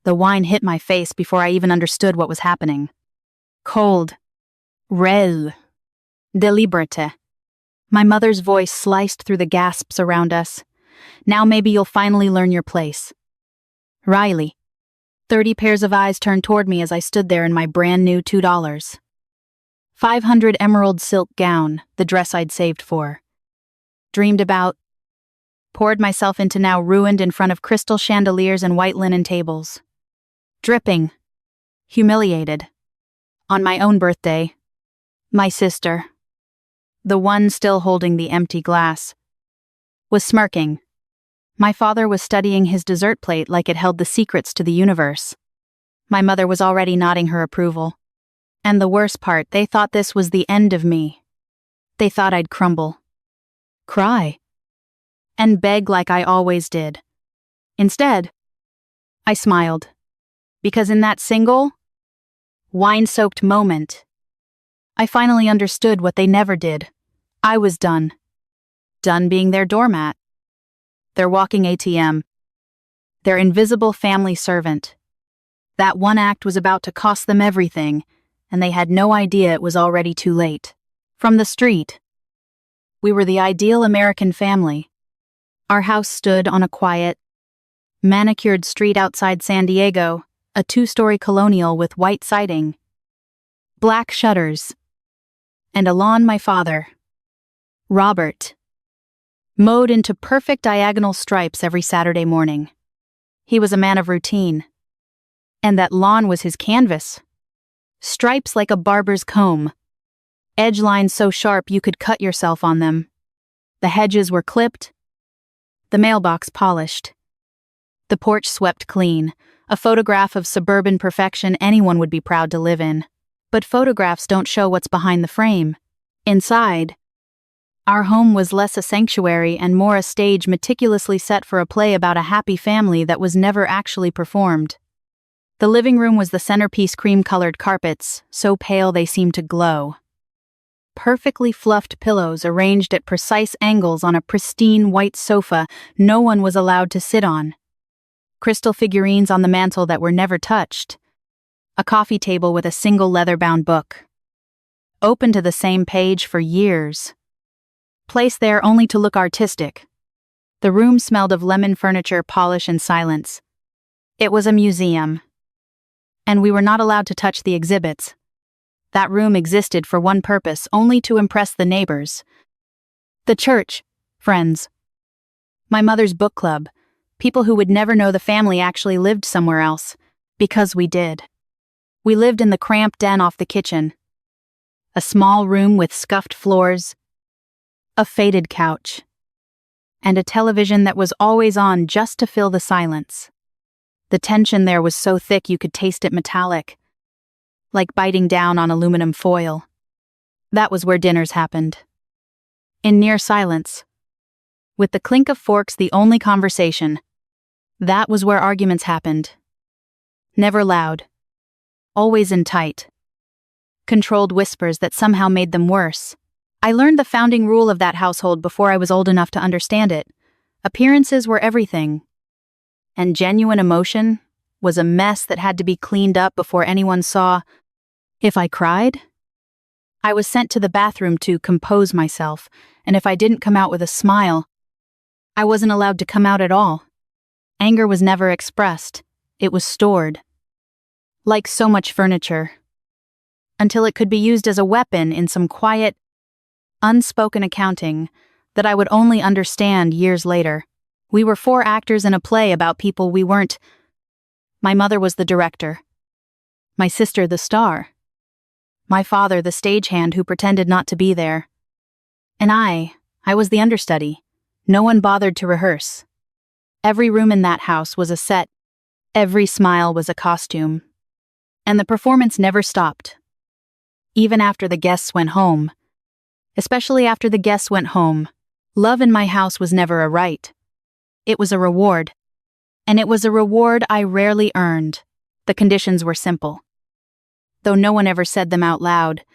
The wine hit my face before I even understood what was happening. Cold. Rel. Deliberate. My mother's voice sliced through the gasps around us. Now maybe you'll finally learn your place. Riley. 30 pairs of eyes turned toward me as I stood there in my brand new $2. 500 emerald silk gown, the dress I'd saved for. Dreamed about. Poured myself into now ruined in front of crystal chandeliers and white linen tables. Dripping. Humiliated. On my own birthday. My sister, the one still holding the empty glass, was smirking. My father was studying his dessert plate like it held the secrets to the universe. My mother was already nodding her approval. And the worst part, they thought this was the end of me. They thought I'd crumble. Cry. And beg like I always did. Instead, I smiled. Because in that single, wine-soaked moment, I finally understood what they never did. I was done. Done being their doormat. Their walking ATM. Their invisible family servant. That one act was about to cost them everything, and they had no idea it was already too late. From the street. We were the ideal American family. Our house stood on a quiet, manicured street outside San Diego, a 2-story colonial with white siding, black shutters, and a lawn my father, Robert, mowed into perfect diagonal stripes every Saturday morning. He was a man of routine. And that lawn was his canvas. Stripes like a barber's comb. Edge lines so sharp you could cut yourself on them. The hedges were clipped. The mailbox polished. The porch swept clean, a photograph of suburban perfection anyone would be proud to live in. But photographs don't show what's behind the frame. Inside, our home was less a sanctuary and more a stage meticulously set for a play about a happy family that was never actually performed. The living room was the centerpiece, cream-colored carpets, so pale they seemed to glow. Perfectly fluffed pillows arranged at precise angles on a pristine white sofa no one was allowed to sit on. Crystal figurines on the mantel that were never touched. A coffee table with a single leather-bound book. Open to the same page for years. Placed there only to look artistic. The room smelled of lemon furniture, polish, and silence. It was a museum. And we were not allowed to touch the exhibits. That room existed for one purpose, only to impress the neighbors. The church, friends. My mother's book club, people who would never know the family actually lived somewhere else, because we did. We lived in the cramped den off the kitchen. A small room with scuffed floors, a faded couch, and a television that was always on just to fill the silence. The tension there was so thick you could taste it metallic, like biting down on aluminum foil. That was where dinners happened. In near silence. With the clink of forks the only conversation. That was where arguments happened. Never loud. Always in tight. Controlled whispers that somehow made them worse. I learned the founding rule of that household before I was old enough to understand it. Appearances were everything. And genuine emotion was a mess that had to be cleaned up before anyone saw. If I cried, I was sent to the bathroom to compose myself, and if I didn't come out with a smile, I wasn't allowed to come out at all. Anger was never expressed. It was stored. Like so much furniture. Until it could be used as a weapon in some quiet, unspoken accounting that I would only understand years later. We were 4 actors in a play about people we weren't. My mother was the director. My sister the star. My father the stagehand who pretended not to be there. And I was the understudy. No one bothered to rehearse. Every room in that house was a set. Every smile was a costume. And the performance never stopped. Even after the guests went home. Especially after the guests went home, love in my house was never a right. It was a reward. And it was a reward I rarely earned. The conditions were simple. Though no one ever said them out loud.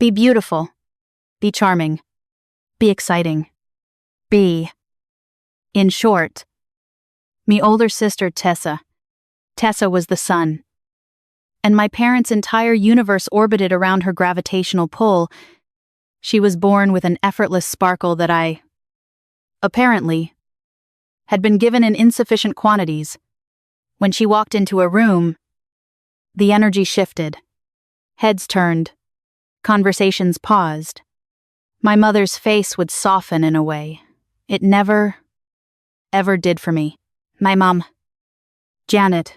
Be beautiful. Be charming. Be exciting. Be. In short, me older sister Tessa Tessa was the sun. And my parents' entire universe orbited around her gravitational pull. She was born with an effortless sparkle that I, apparently, had been given in insufficient quantities. When she walked into a room, the energy shifted. Heads turned. Conversations paused. My mother's face would soften in a way it never, ever did for me. My mom, Janet,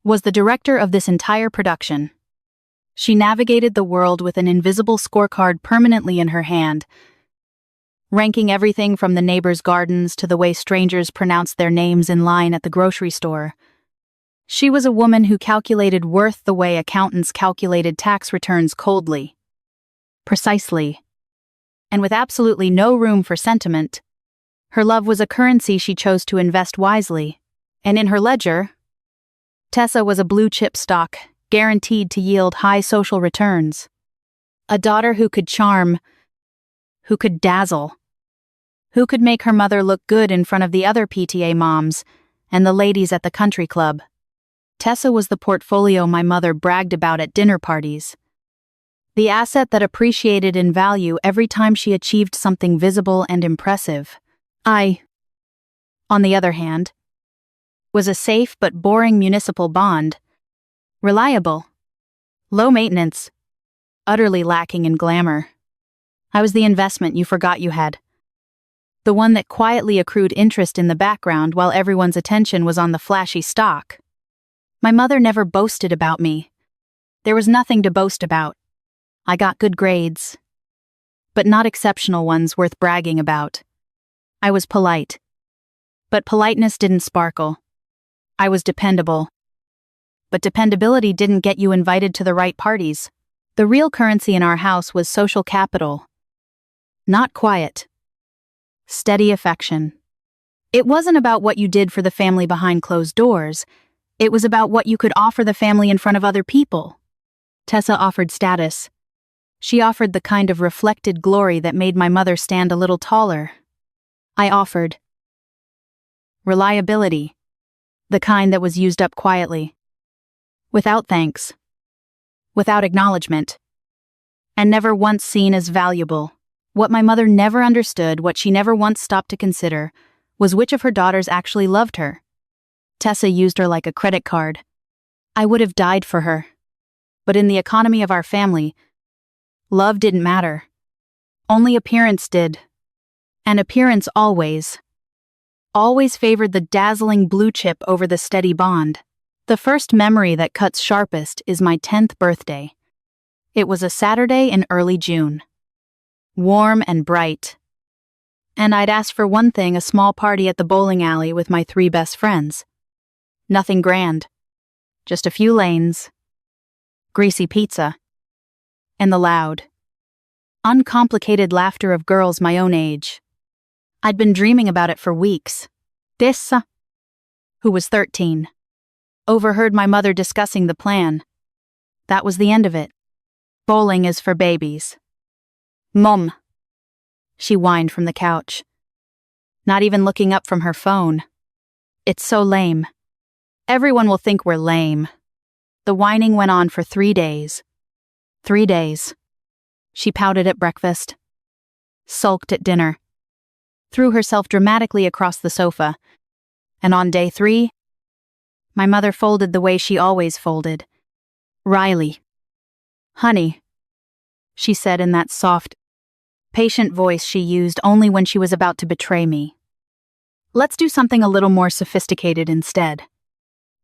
was the director of this entire production. She navigated the world with an invisible scorecard permanently in her hand, ranking everything from the neighbors' gardens to the way strangers pronounced their names in line at the grocery store. She was a woman who calculated worth the way accountants calculated tax returns coldly, precisely, and with absolutely no room for sentiment. Her love was a currency she chose to invest wisely, and in her ledger, Tessa was a blue-chip stock, guaranteed to yield high social returns. A daughter who could charm, who could dazzle, who could make her mother look good in front of the other PTA moms and the ladies at the country club. Tessa was the portfolio my mother bragged about at dinner parties. The asset that appreciated in value every time she achieved something visible and impressive. I, on the other hand, was a safe but boring municipal bond. Reliable, low maintenance, utterly lacking in glamour. I was the investment you forgot you had. The one that quietly accrued interest in the background while everyone's attention was on the flashy stock. My mother never boasted about me. There was nothing to boast about. I got good grades, but not exceptional ones worth bragging about. I was polite, but politeness didn't sparkle. I was dependable, but dependability didn't get you invited to the right parties. The real currency in our house was social capital. Not quiet, steady affection. It wasn't about what you did for the family behind closed doors. It was about what you could offer the family in front of other people. Tessa offered status. She offered the kind of reflected glory that made my mother stand a little taller. I offered reliability, the kind that was used up quietly, without thanks, without acknowledgement, and never once seen as valuable. What my mother never understood, what she never once stopped to consider, was which of her daughters actually loved her. Tessa used her like a credit card. I would have died for her. But in the economy of our family, love didn't matter. Only appearance did. And appearance always favored the dazzling blue chip over the steady bond. The first memory that cuts sharpest is my 10th birthday. It was a Saturday in early June. Warm and bright. And I'd asked for one thing, a small party at the bowling alley with my 3 best friends. Nothing grand. Just a few lanes, greasy pizza, and the loud, uncomplicated laughter of girls my own age. I'd been dreaming about it for weeks. Tessa, who was 13, overheard my mother discussing the plan. That was the end of it. Bowling is for babies. Mom, she whined from the couch, not even looking up from her phone. It's so lame. Everyone will think we're lame. The whining went on for 3 days. 3 days. She pouted at breakfast, sulked at dinner, threw herself dramatically across the sofa, and on day 3, my mother folded the way she always folded. Riley. Honey, she said in that soft, patient voice she used only when she was about to betray me. Let's do something a little more sophisticated instead.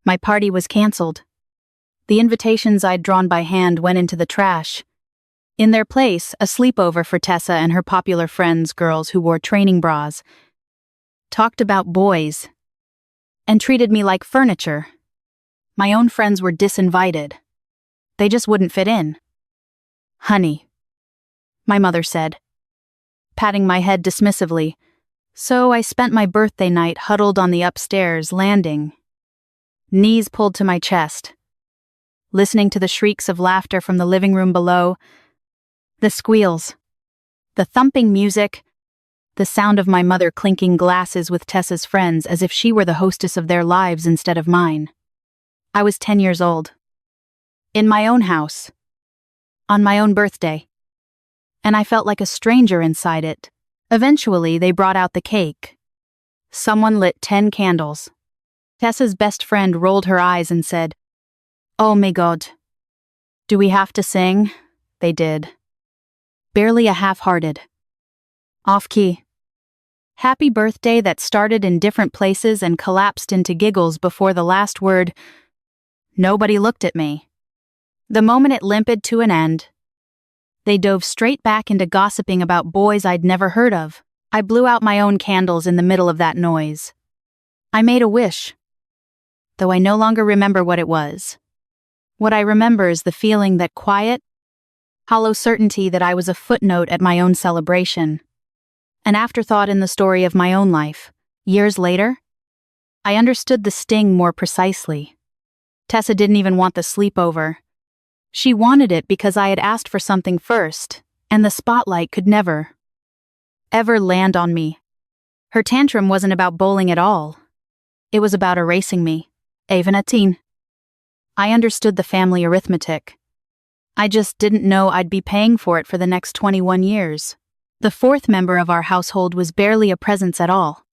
My party was canceled. The invitations I'd drawn by hand went into the trash. In their place, a sleepover for Tessa and her popular friends, girls who wore training bras, talked about boys, and treated me like furniture. My own friends were disinvited. They just wouldn't fit in. Honey, my mother said, patting my head dismissively, so I spent my birthday night huddled on the upstairs landing, knees pulled to my chest, listening to the shrieks of laughter from the living room below, the squeals, the thumping music, the sound of my mother clinking glasses with Tessa's friends as if she were the hostess of their lives instead of mine. I was 10 years old. In my own house. On my own birthday. And I felt like a stranger inside it. Eventually, they brought out the cake. Someone lit 10 candles. Tessa's best friend rolled her eyes and said, "Oh my God. Do we have to sing?" They did. Barely a half-hearted. Off-key. Happy birthday that started in different places and collapsed into giggles before the last word. Nobody looked at me. The moment it limped to an end, they dove straight back into gossiping about boys I'd never heard of. I blew out my own candles in the middle of that noise. I made a wish, though I no longer remember what it was. What I remember is the feeling that quiet, hollow certainty that I was a footnote at my own celebration. An afterthought in the story of my own life. Years later, I understood the sting more precisely. Tessa didn't even want the sleepover. She wanted it because I had asked for something first, and the spotlight could never, ever land on me. Her tantrum wasn't about bowling at all. It was about erasing me. Even a teen. I understood the family arithmetic. I just didn't know I'd be paying for it for the next 21 years. The fourth member of our household was barely a presence at all.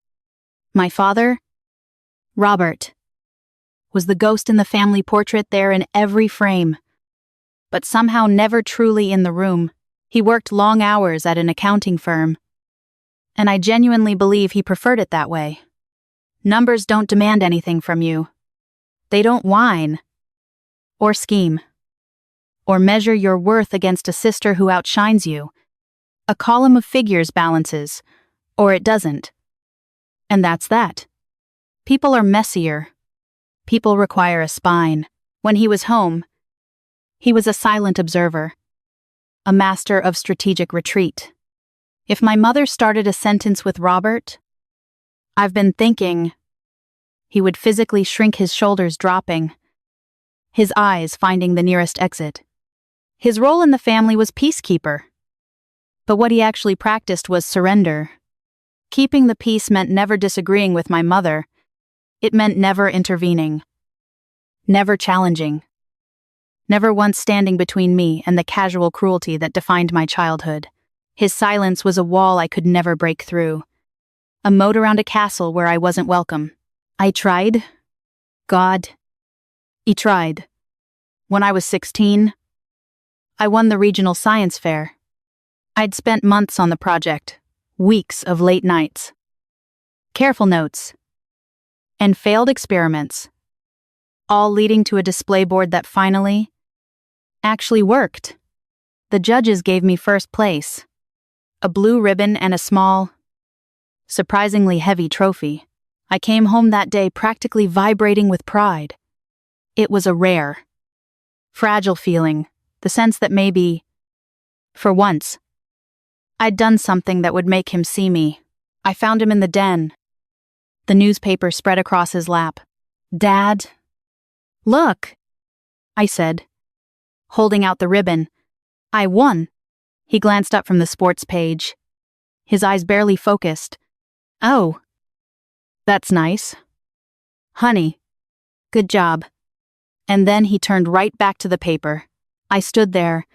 My father, Robert, was the ghost in the family portrait there in every frame, but somehow never truly in the room. He worked long hours at an accounting firm, and I genuinely believe he preferred it that way. Numbers don't demand anything from you. They don't whine, or scheme, or measure your worth against a sister who outshines you. A column of figures balances, or it doesn't. And that's that. People are messier. People require a spine. When he was home, he was a silent observer, a master of strategic retreat. If my mother started a sentence with Robert, "I've been thinking," he would physically shrink, his shoulders dropping, his eyes finding the nearest exit. His role in the family was peacekeeper. But what he actually practiced was surrender. Keeping the peace meant never disagreeing with my mother. It meant never intervening. Never challenging. Never once standing between me and the casual cruelty that defined my childhood. His silence was a wall I could never break through. A moat around a castle where I wasn't welcome. I tried. God. He tried. When I was 16, I won the regional science fair. I'd spent months on the project, weeks of late nights, careful notes, and failed experiments, all leading to a display board that finally actually worked. The judges gave me first place, a blue ribbon and a small, surprisingly heavy trophy. I came home that day practically vibrating with pride. It was a rare, fragile feeling, the sense that maybe, for once, I'd done something that would make him see me. I found him in the den. The newspaper spread across his lap. "Dad, look," I said, holding out the ribbon. "I won." He glanced up from the sports page, his eyes barely focused. "Oh, that's nice. Honey, good job." And then he turned right back to the paper. I stood there,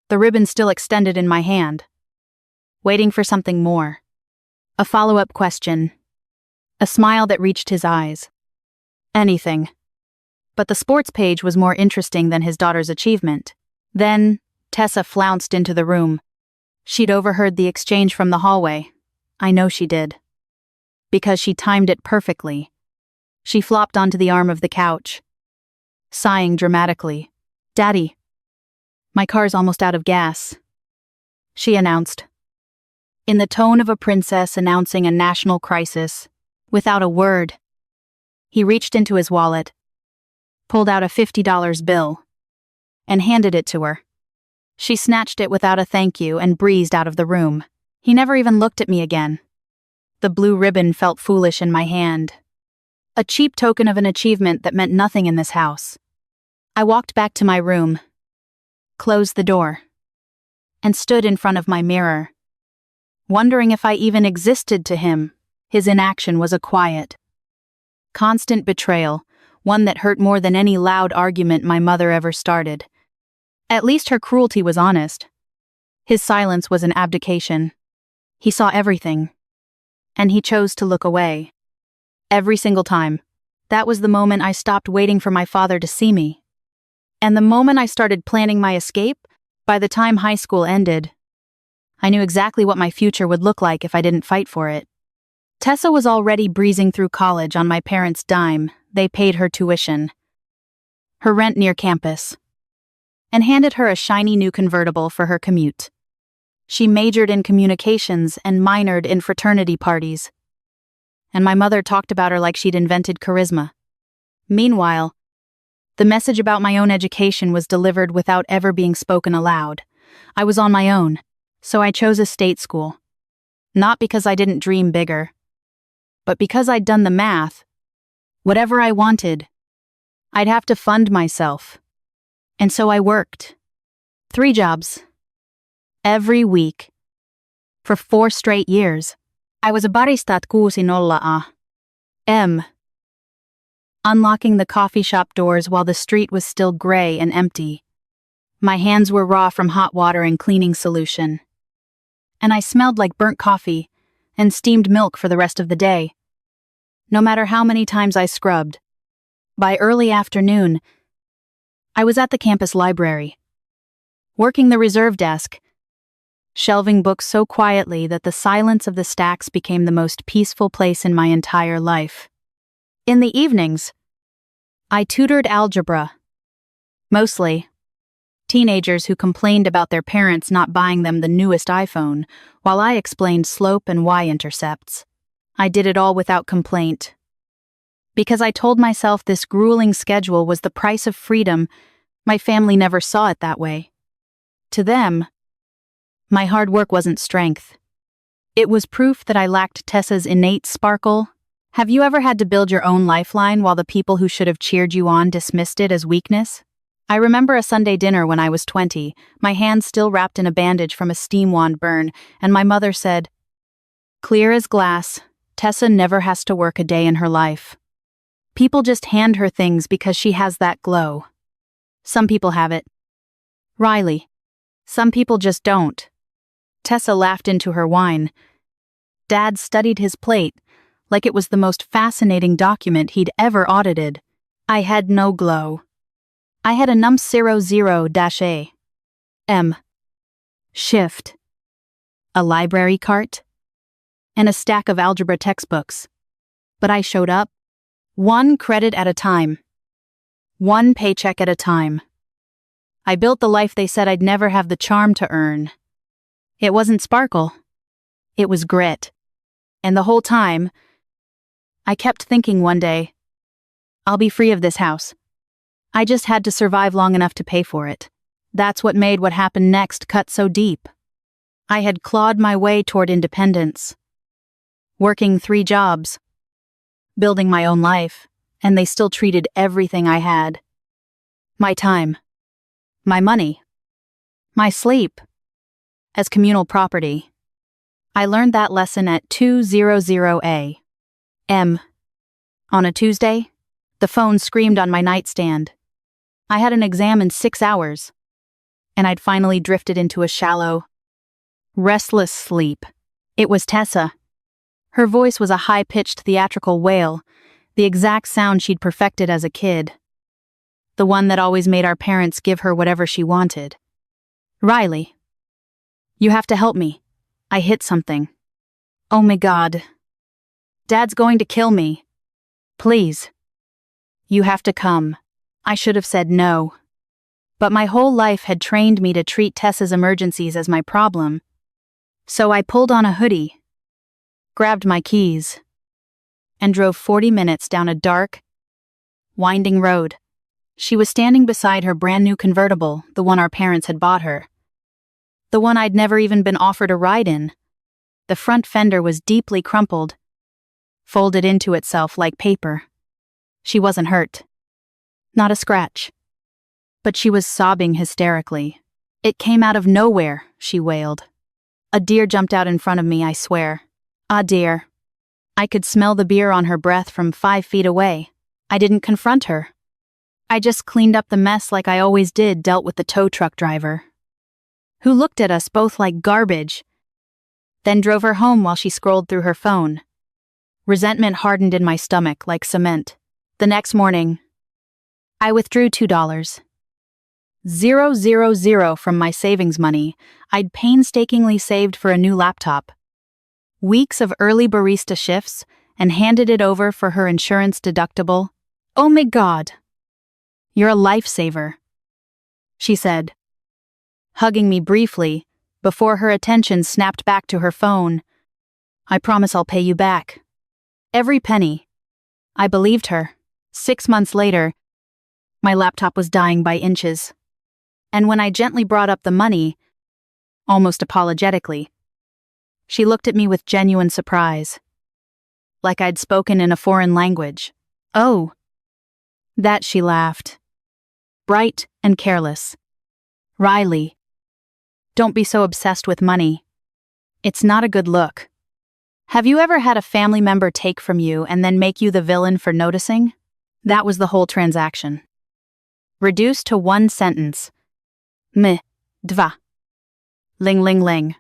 the ribbon still extended in my hand, waiting for something more. A follow-up question. A smile that reached his eyes. Anything. But the sports page was more interesting than his daughter's achievement. Then, Tessa flounced into the room. She'd overheard the exchange from the hallway. I know she did. Because she timed it perfectly. She flopped onto the arm of the couch, sighing dramatically. "Daddy, my car's almost out of gas," she announced, in the tone of a princess announcing a national crisis. Without a word, he reached into his wallet, pulled out a $50 bill, and handed it to her. She snatched it without a thank you and breezed out of the room. He never even looked at me again. The blue ribbon felt foolish in my hand. A cheap token of an achievement that meant nothing in this house. I walked back to my room, closed the door, and stood in front of my mirror, wondering if I even existed to him. His inaction was a quiet, constant betrayal, one that hurt more than any loud argument my mother ever started. At least her cruelty was honest. His silence was an abdication. He saw everything. And he chose to look away. Every single time. That was the moment I stopped waiting for my father to see me. And the moment I started planning my escape, by the time high school ended, I knew exactly what my future would look like if I didn't fight for it. Tessa was already breezing through college on my parents' dime. They paid her tuition, her rent near campus, and handed her a shiny new convertible for her commute. She majored in communications and minored in fraternity parties. And my mother talked about her like she'd invented charisma. Meanwhile, the message about my own education was delivered without ever being spoken aloud. I was on my own, so I chose a state school. Not because I didn't dream bigger, but because I'd done the math. Whatever I wanted, I'd have to fund myself. And so I worked. 3 jobs. Every week. For 4 straight years. I was a barista at 60 A.M. Unlocking the coffee shop doors while the street was still gray and empty. My hands were raw from hot water and cleaning solution. And I smelled like burnt coffee and steamed milk for the rest of the day. No matter how many times I scrubbed. By early afternoon, I was at the campus library, working the reserve desk, shelving books so quietly that the silence of the stacks became the most peaceful place in my entire life. In the evenings, I tutored algebra. Mostly, teenagers who complained about their parents not buying them the newest iPhone, while I explained slope and y-intercepts. I did it all without complaint. Because I told myself this grueling schedule was the price of freedom, my family never saw it that way. To them, my hard work wasn't strength. It was proof that I lacked Tessa's innate sparkle. Have you ever had to build your own lifeline while the people who should have cheered you on dismissed it as weakness? I remember a Sunday dinner when I was 20, my hands still wrapped in a bandage from a steam wand burn, and my mother said, "Clear as glass, Tessa never has to work a day in her life. People just hand her things because she has that glow. Some people have it. Riley. Some people just don't." Tessa laughed into her wine. Dad studied his plate like it was the most fascinating document he'd ever audited. I had no glow. I had a num 00-A. M. Shift. A library cart. And a stack of algebra textbooks. But I showed up. 1 credit at a time. 1 paycheck at a time. I built the life they said I'd never have the charm to earn. It wasn't sparkle. It was grit. And the whole time, I kept thinking one day, I'll be free of this house. I just had to survive long enough to pay for it. That's what made what happened next cut so deep. I had clawed my way toward independence. Working 3 jobs. Building my own life, and they still treated everything I had. My time. My money. My sleep. As communal property. I learned that lesson at 2:00 A.M. On a Tuesday, the phone screamed on my nightstand. I had an exam in 6 hours, and I'd finally drifted into a shallow, restless sleep. It was Tessa. Her voice was a high-pitched theatrical wail, the exact sound she'd perfected as a kid. The one that always made our parents give her whatever she wanted. "Riley, you have to help me. I hit something. Oh my God. Dad's going to kill me. Please. You have to come." I should have said no. But my whole life had trained me to treat Tessa's emergencies as my problem. So I pulled on a hoodie, grabbed my keys, and drove 40 minutes down a dark, winding road. She was standing beside her brand new convertible, the one our parents had bought her. The one I'd never even been offered a ride in. The front fender was deeply crumpled, folded into itself like paper. She wasn't hurt. Not a scratch. But she was sobbing hysterically. "It came out of nowhere," she wailed. "A deer jumped out in front of me, I swear. A deer." I could smell the beer on her breath from 5 feet away. I didn't confront her. I just cleaned up the mess like I always did, dealt with the tow truck driver, who looked at us both like garbage, then drove her home while she scrolled through her phone. Resentment hardened in my stomach like cement. The next morning, I withdrew $2,000 from my savings money I'd painstakingly saved for a new laptop. Weeks of early barista shifts, and handed it over for her insurance deductible. "Oh my God. You're a lifesaver," she said, hugging me briefly before her attention snapped back to her phone. "I promise I'll pay you back. Every penny." I believed her. 6 months later, my laptop was dying by inches. And when I gently brought up the money, almost apologetically, she looked at me with genuine surprise, like I'd spoken in a foreign language. "Oh." That, she laughed. Bright and careless. "Riley, don't be so obsessed with money. It's not a good look. Have you ever had a family member take from you and then make you the villain for noticing?" That was the whole transaction. Reduced to one sentence. Me, dva. Ling ling ling.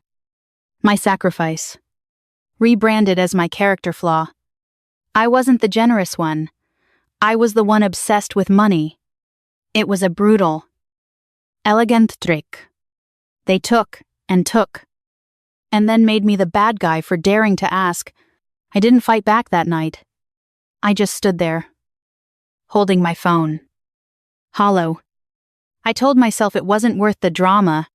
My sacrifice. Rebranded as my character flaw. I wasn't the generous one. I was the one obsessed with money. It was a brutal, elegant trick. They took, and then made me the bad guy for daring to ask. I didn't fight back that night. I just stood there, holding my phone. Hollow. I told myself it wasn't worth the drama,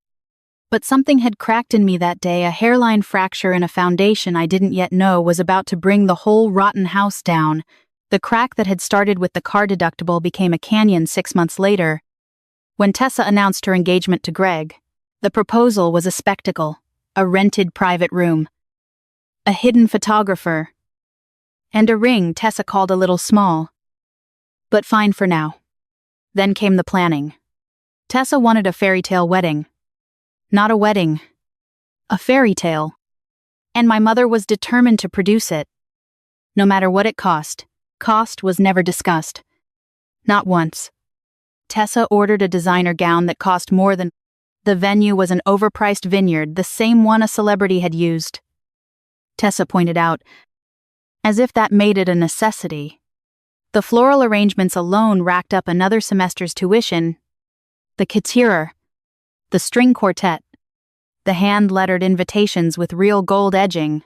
but something had cracked in me that day, a hairline fracture in a foundation I didn't yet know was about to bring the whole rotten house down. The crack that had started with the car deductible became a canyon 6 months later. When Tessa announced her engagement to Greg, the proposal was a spectacle, a rented private room, a hidden photographer, and a ring Tessa called a little small, but fine for now. Then came the planning. Tessa wanted a fairy tale wedding. Not a wedding, a fairy tale. And my mother was determined to produce it. No matter what it cost. Cost was never discussed. Not once. Tessa ordered a designer gown that cost more than... The venue was an overpriced vineyard, the same one a celebrity had used. Tessa pointed out, as if that made it a necessity. The floral arrangements alone racked up another semester's tuition. The couture, the string quartet, the hand-lettered invitations with real gold edging.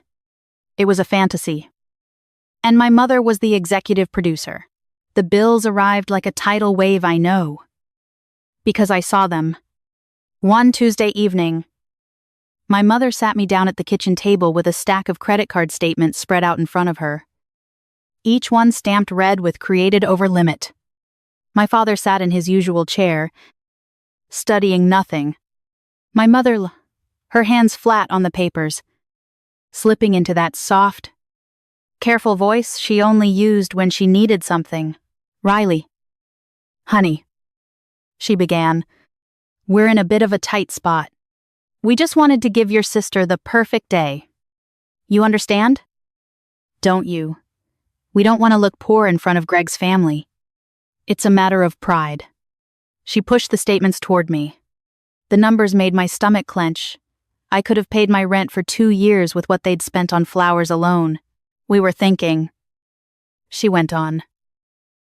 It was a fantasy. And my mother was the executive producer. The bills arrived like a tidal wave, I know. Because I saw them. One Tuesday evening, my mother sat me down at the kitchen table with a stack of credit card statements spread out in front of her. Each one stamped red with created over limit. My father sat in his usual chair, studying nothing. My mother, her hands flat on the papers, slipping into that soft, careful voice she only used when she needed something. "Riley. Honey," she began, "we're in a bit of a tight spot. We just wanted to give your sister the perfect day. You understand? Don't you? We don't want to look poor in front of Greg's family. It's a matter of pride." She pushed the statements toward me. The numbers made my stomach clench. I could have paid my rent for 2 years with what they'd spent on flowers alone. "We were thinking," she went on,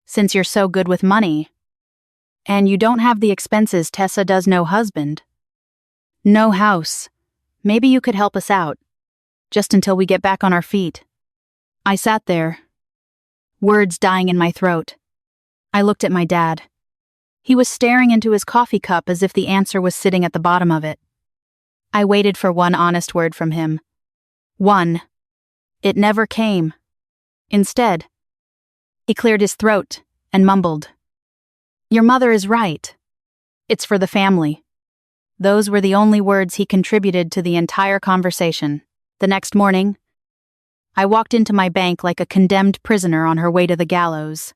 "since you're so good with money, and you don't have the expenses Tessa does, no husband, no house, maybe you could help us out, just until we get back on our feet." I sat there, words dying in my throat. I looked at my dad. He was staring into his coffee cup as if the answer was sitting at the bottom of it. I waited for one honest word from him. One. It never came. Instead, he cleared his throat and mumbled, "Your mother is right. It's for the family." Those were the only words he contributed to the entire conversation. The next morning, I walked into my bank like a condemned prisoner on her way to the gallows.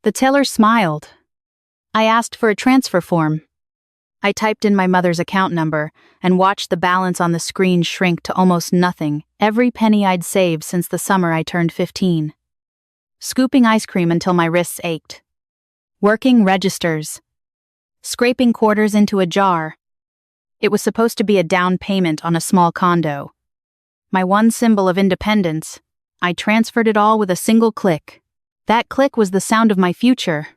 The teller smiled. I asked for a transfer form. I typed in my mother's account number and watched the balance on the screen shrink to almost nothing, every penny I'd saved since the summer I turned 15. scooping ice cream until my wrists ached, working registers, scraping quarters into a jar. It was supposed to be a down payment on a small condo. My one symbol of independence. I transferred it all with a single click. That click was the sound of my future.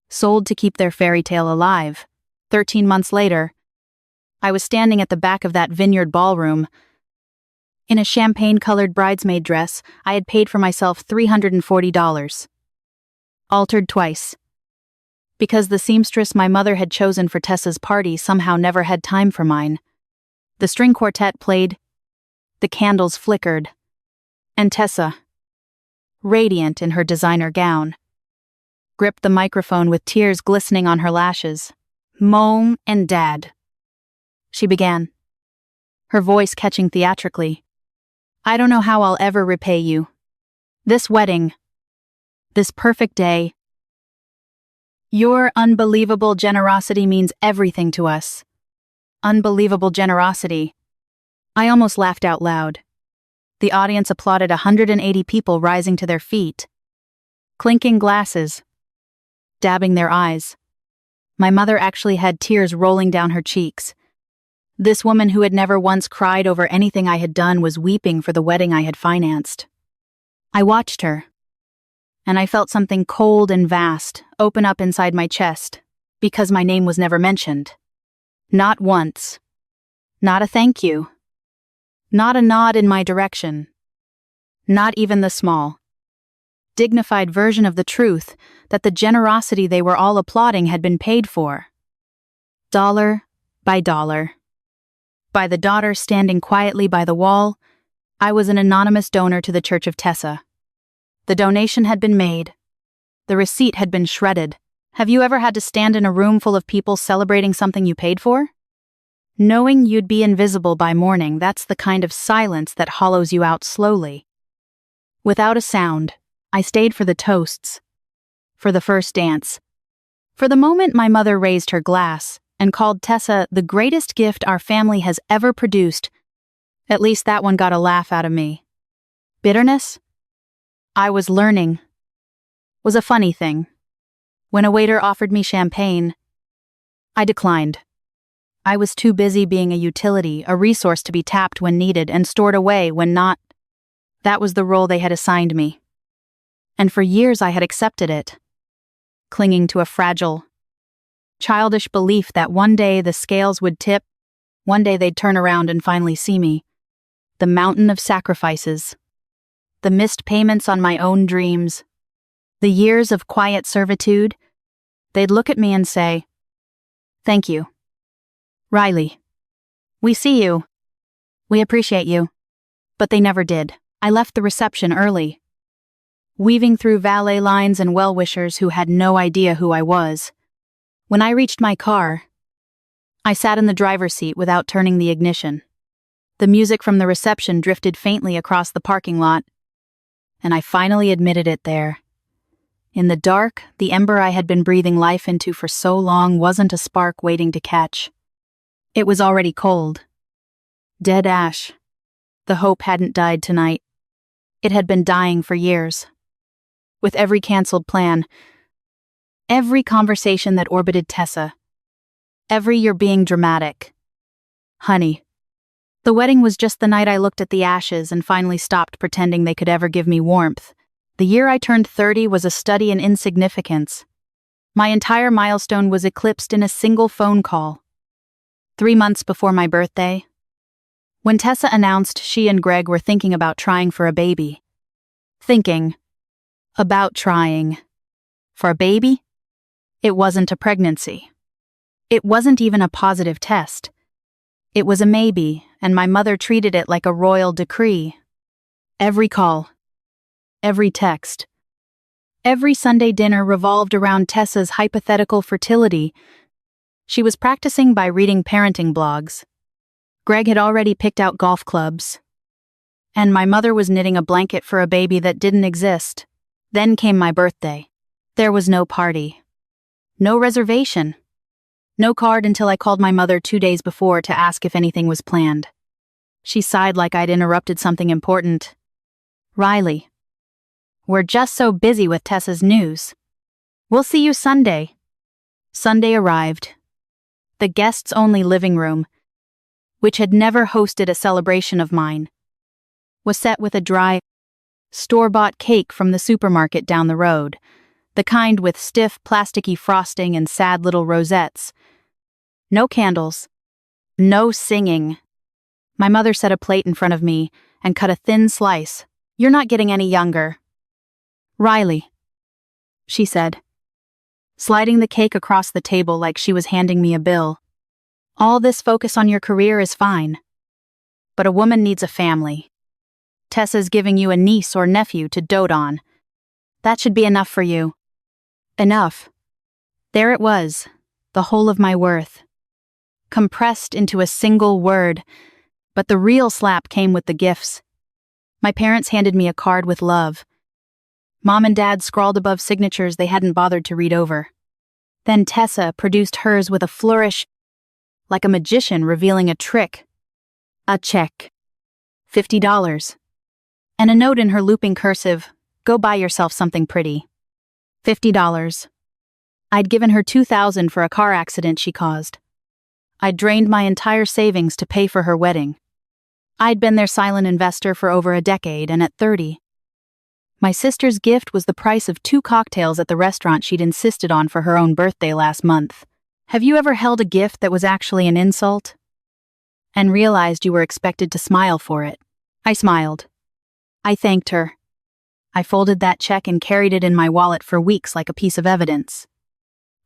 Sold to keep their fairy tale alive. 13 months later, I was standing at the back of that vineyard ballroom. In a champagne-colored bridesmaid dress, I had paid for myself $340. Altered twice. Because the seamstress my mother had chosen for Tessa's party somehow never had time for mine. The string quartet played. The candles flickered. And Tessa, radiant in her designer gown, gripped the microphone with tears glistening on her lashes. "Mom and Dad," she began, her voice catching theatrically. "I don't know how I'll ever repay you. This wedding, this perfect day. Your unbelievable generosity means everything to us. Unbelievable generosity." I almost laughed out loud. The audience applauded 180 people rising to their feet, clinking glasses, dabbing their eyes. My mother actually had tears rolling down her cheeks. This woman who had never once cried over anything I had done was weeping for the wedding I had financed. I watched her, and I felt something cold and vast open up inside my chest, because my name was never mentioned. Not once. Not a thank you. Not a nod in my direction. Not even the small, dignified version of the truth that the generosity they were all applauding had been paid for. Dollar by dollar. By the daughter standing quietly by the wall, I was an anonymous donor to the Church of Tessa. The donation had been made. The receipt had been shredded. Have you ever had to stand in a room full of people celebrating something you paid for? Knowing you'd be invisible by morning, that's the kind of silence that hollows you out slowly. Without a sound, I stayed for the toasts, for the first dance, for the moment my mother raised her glass and called Tessa the greatest gift our family has ever produced. At least that one got a laugh out of me. Bitterness? I was learning. Was a funny thing. When a waiter offered me champagne, I declined. I was too busy being a utility, a resource to be tapped when needed and stored away when not. That was the role they had assigned me. And for years I had accepted it, clinging to a fragile, childish belief that one day the scales would tip, one day they'd turn around and finally see me. The mountain of sacrifices, the missed payments on my own dreams, the years of quiet servitude, they'd look at me and say, "Thank you. Riley. We see you. We appreciate you." But they never did. I left the reception early, weaving through valet lines and well-wishers who had no idea who I was. When I reached my car, I sat in the driver's seat without turning the ignition. The music from the reception drifted faintly across the parking lot, and I finally admitted it there. In the dark, the ember I had been breathing life into for so long wasn't a spark waiting to catch. It was already cold. Dead ash. The hope hadn't died tonight. It had been dying for years. With every canceled plan, every conversation that orbited Tessa, every "you're being dramatic." Honey. The wedding was just the night I looked at the ashes and finally stopped pretending they could ever give me warmth. The year I turned 30 was a study in insignificance. My entire milestone was eclipsed in a single phone call. 3 months before my birthday, when Tessa announced she and Greg were thinking about trying for a baby. Thinking about trying for a baby? It wasn't a pregnancy. It wasn't even a positive test. It was a maybe, and my mother treated it like a royal decree. Every call, every text, every Sunday dinner revolved around Tessa's hypothetical fertility. She was practicing by reading parenting blogs. Greg had already picked out golf clubs. And my mother was knitting a blanket for a baby that didn't exist. Then came my birthday. There was no party. No reservation. No card until I called my mother 2 days before to ask if anything was planned. She sighed like I'd interrupted something important. "Riley, We're just so busy with Tessa's news. We'll see you Sunday. Sunday arrived. The guests-only living room, which had never hosted a celebration of mine, was set with a dry, store-bought cake from the supermarket down the road, the kind with stiff, plasticky frosting and sad little rosettes. No candles. No singing. My mother set a plate in front of me and cut a thin slice. "You're not getting any younger." "Riley," she said, sliding the cake across the table like she was handing me a bill. "All this focus on your career is fine. But a woman needs a family. Tessa's giving you a niece or nephew to dote on. That should be enough for you." Enough. There it was, the whole of my worth, compressed into a single word, but the real slap came with the gifts. My parents handed me a card with love. Mom and Dad scrawled above signatures they hadn't bothered to read over. Then Tessa produced hers with a flourish, like a magician revealing a trick. A check. $50. And a note in her looping cursive, "Go buy yourself something pretty." $50. I'd given her $2,000 for a car accident she caused. I'd drained my entire savings to pay for her wedding. I'd been their silent investor for over a decade, and at 30, my sister's gift was the price of 2 cocktails at the restaurant she'd insisted on for her own birthday last month. Have you ever held a gift that was actually an insult? And realized you were expected to smile for it? I smiled. I thanked her. I folded that check and carried it in my wallet for weeks like a piece of evidence.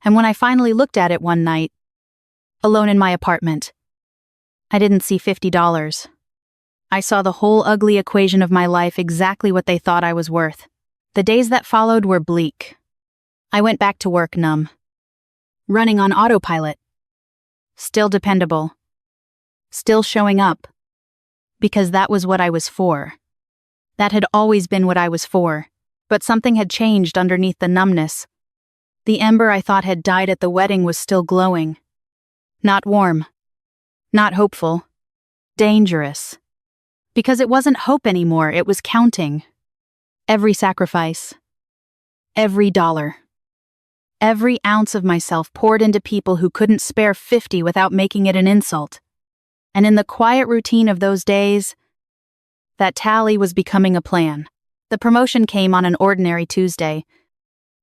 And when I finally looked at it one night, alone in my apartment, I didn't see $50. I saw the whole ugly equation of my life, exactly what they thought I was worth. The days that followed were bleak. I went back to work numb, running on autopilot. Still dependable. Still showing up. Because that was what I was for. That had always been what I was for. But something had changed underneath the numbness. The ember I thought had died at the wedding was still glowing. Not warm. Not hopeful. Dangerous. Because it wasn't hope anymore, it was counting. Every sacrifice. Every dollar. Every ounce of myself poured into people who couldn't spare 50 without making it an insult. And in the quiet routine of those days, that tally was becoming a plan. The promotion came on an ordinary Tuesday.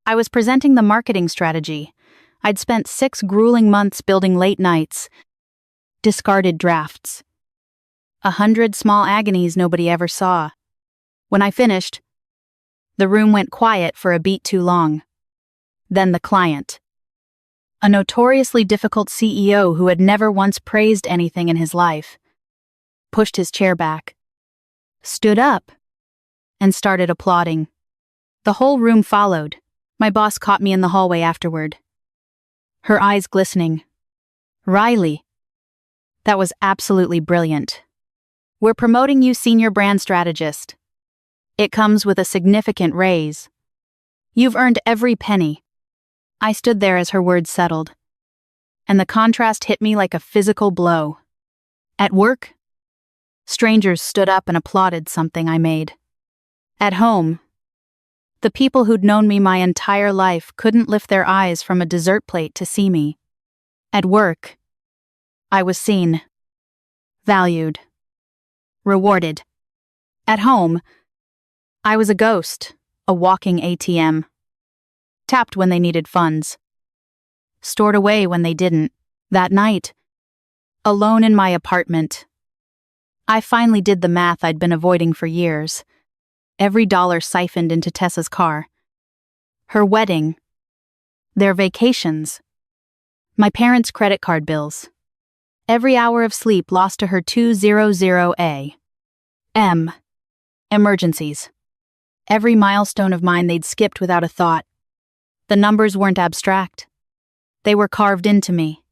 I was presenting the marketing strategy. I'd spent 6 grueling months building late nights, discarded drafts, 100 small agonies nobody ever saw. When I finished, the room went quiet for a beat too long. Then the client, a notoriously difficult CEO who had never once praised anything in his life, pushed his chair back, stood up, and started applauding. The whole room followed. My boss caught me in the hallway afterward, her eyes glistening. "Riley, that was absolutely brilliant. We're promoting you senior brand strategist. It comes with a significant raise. You've earned every penny." I stood there as her words settled, and the contrast hit me like a physical blow. At work, strangers stood up and applauded something I made. At home, the people who'd known me my entire life couldn't lift their eyes from a dessert plate to see me. At work, I was seen, valued, rewarded. At home, I was a ghost, a walking ATM. Tapped when they needed funds. Stored away when they didn't. That night, alone in my apartment, I finally did the math I'd been avoiding for years. Every dollar siphoned into Tessa's car. Her wedding. Their vacations. My parents' credit card bills. Every hour of sleep lost to her 200 A.M. emergencies. Every milestone of mine they'd skipped without a thought. The numbers weren't abstract. They were carved into me.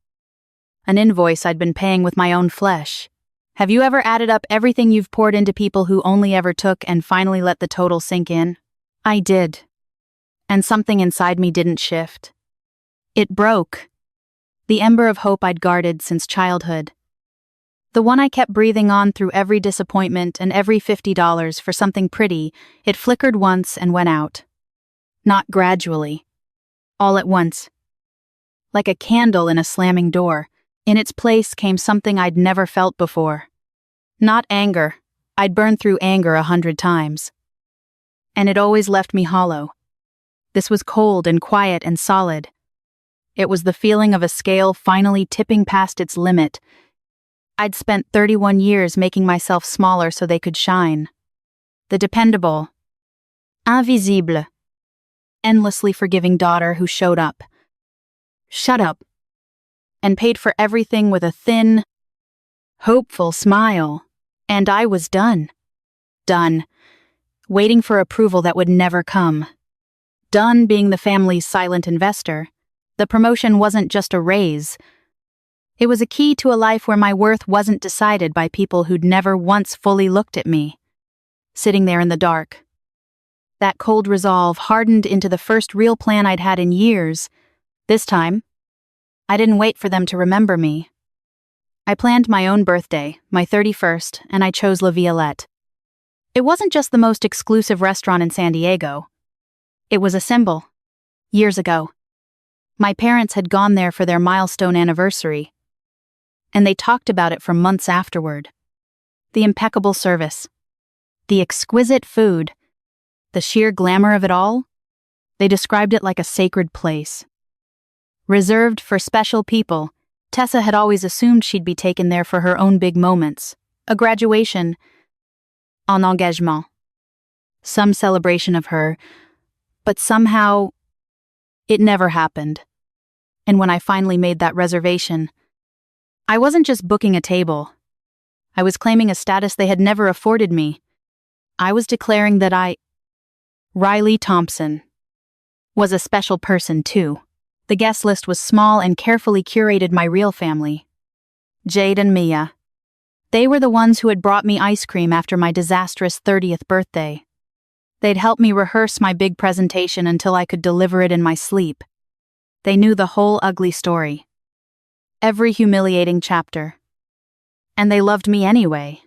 An invoice I'd been paying with my own flesh. Have you ever added up everything you've poured into people who only ever took and finally let the total sink in? I did. And something inside me didn't shift. It broke. The ember of hope I'd guarded since childhood. The one I kept breathing on through every disappointment and every $50 for something pretty. It flickered once and went out. Not gradually. All at once. Like a candle in a slamming door, in its place came something I'd never felt before. Not anger. I'd burned through anger 100 times. And it always left me hollow. This was cold and quiet and solid. It was the feeling of a scale finally tipping past its limit. I'd spent 31 years making myself smaller so they could shine. The dependable, invisible, endlessly forgiving daughter who showed up. Shut up. And paid for everything with a thin, hopeful smile. And I was done. Done. Waiting for approval that would never come. Done being the family's silent investor. The promotion wasn't just a raise. It was a key to a life where my worth wasn't decided by people who'd never once fully looked at me. Sitting there in the dark. That cold resolve hardened into the first real plan I'd had in years. This time, I didn't wait for them to remember me. I planned my own birthday, my 31st, and I chose La Violette. It wasn't just the most exclusive restaurant in San Diego. It was a symbol. Years ago. My parents had gone there for their milestone anniversary. And they talked about it for months afterward. The impeccable service. The exquisite food. The sheer glamour of it all. They described it like a sacred place. Reserved for special people, Tessa had always assumed she'd be taken there for her own big moments. A graduation. Un engagement. Some celebration of her. But somehow, it never happened. And when I finally made that reservation, I wasn't just booking a table. I was claiming a status they had never afforded me. I was declaring that Riley Thompson, was a special person too. The guest list was small and carefully curated my real family. Jade and Mia. They were the ones who had brought me ice cream after my disastrous 30th birthday. They'd helped me rehearse my big presentation until I could deliver it in my sleep. They knew the whole ugly story. Every humiliating chapter. And they loved me anyway.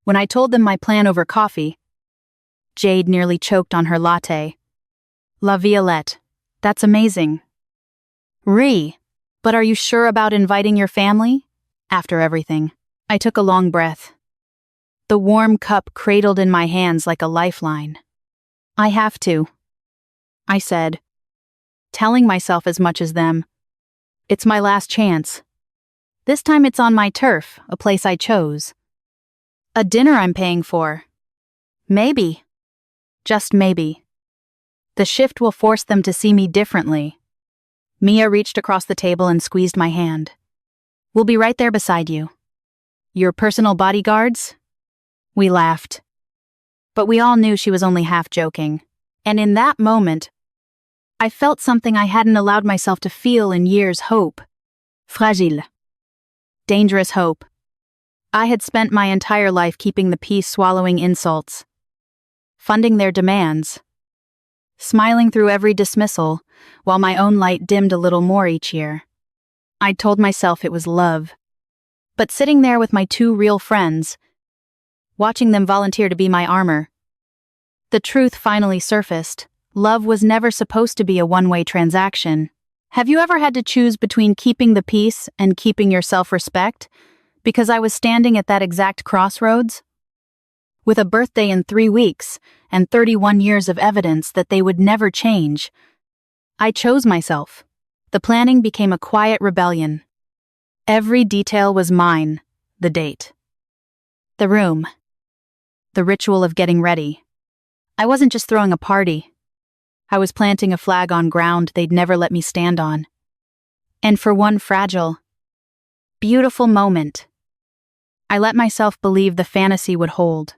When I told them my plan over coffee, Jade nearly choked on her latte. La Violette. That's amazing. But are you sure about inviting your family? After everything, I took a long breath. The warm cup cradled in my hands like a lifeline. I have to, I said, telling myself as much as them. It's my last chance. This time it's on my turf, a place I chose. A dinner I'm paying for. Maybe. Just maybe. The shift will force them to see me differently. Mia reached across the table and squeezed my hand. We'll be right there beside you. Your personal bodyguards? We laughed. But we all knew she was only half joking. And in that moment, I felt something I hadn't allowed myself to feel in years: hope. Fragile. Dangerous hope. I had spent my entire life keeping the peace, swallowing insults, funding their demands, smiling through every dismissal, while my own light dimmed a little more each year. I'd told myself it was love. But sitting there with my two real friends, watching them volunteer to be my armor, the truth finally surfaced. Love was never supposed to be a one-way transaction. Have you ever had to choose between keeping the peace and keeping your self-respect? Because I was standing at that exact crossroads. With a birthday in 3 weeks and 31 years of evidence that they would never change, I chose myself. The planning became a quiet rebellion. Every detail was mine. The date. The room. The ritual of getting ready. I wasn't just throwing a party. I was planting a flag on ground they'd never let me stand on. And for one fragile, beautiful moment, I let myself believe the fantasy would hold.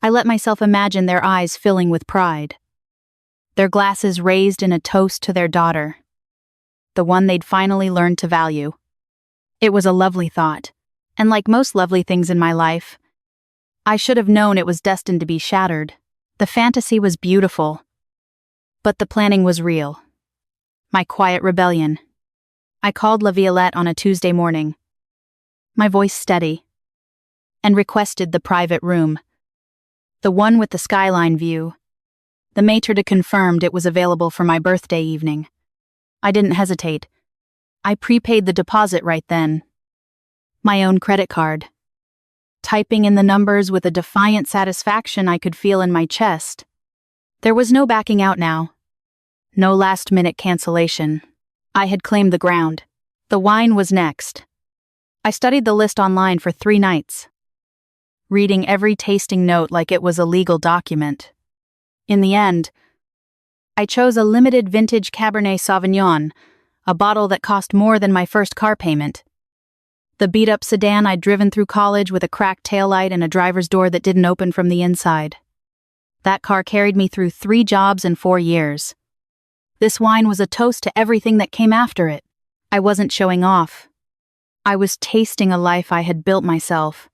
I let myself imagine their eyes filling with pride. Their glasses raised in a toast to their daughter. The one they'd finally learned to value. It was a lovely thought, and like most lovely things in my life, I should have known it was destined to be shattered. The fantasy was beautiful, but the planning was real. My quiet rebellion. I called La Violette on a Tuesday morning. My voice steady, and requested the private room. The one with the skyline view. The maitre d' confirmed it was available for my birthday evening. I didn't hesitate. I prepaid the deposit right then. My own credit card. Typing in the numbers with a defiant satisfaction I could feel in my chest. There was no backing out now. No last-minute cancellation. I had claimed the ground. The wine was next. I studied the list online for 3 nights, reading every tasting note like it was a legal document. In the end, I chose a limited vintage Cabernet Sauvignon, a bottle that cost more than my first car payment. The beat-up sedan I'd driven through college with a cracked taillight and a driver's door that didn't open from the inside. That car carried me through 3 jobs in 4 years. This wine was a toast to everything that came after it. I wasn't showing off. I was tasting a life I had built myself.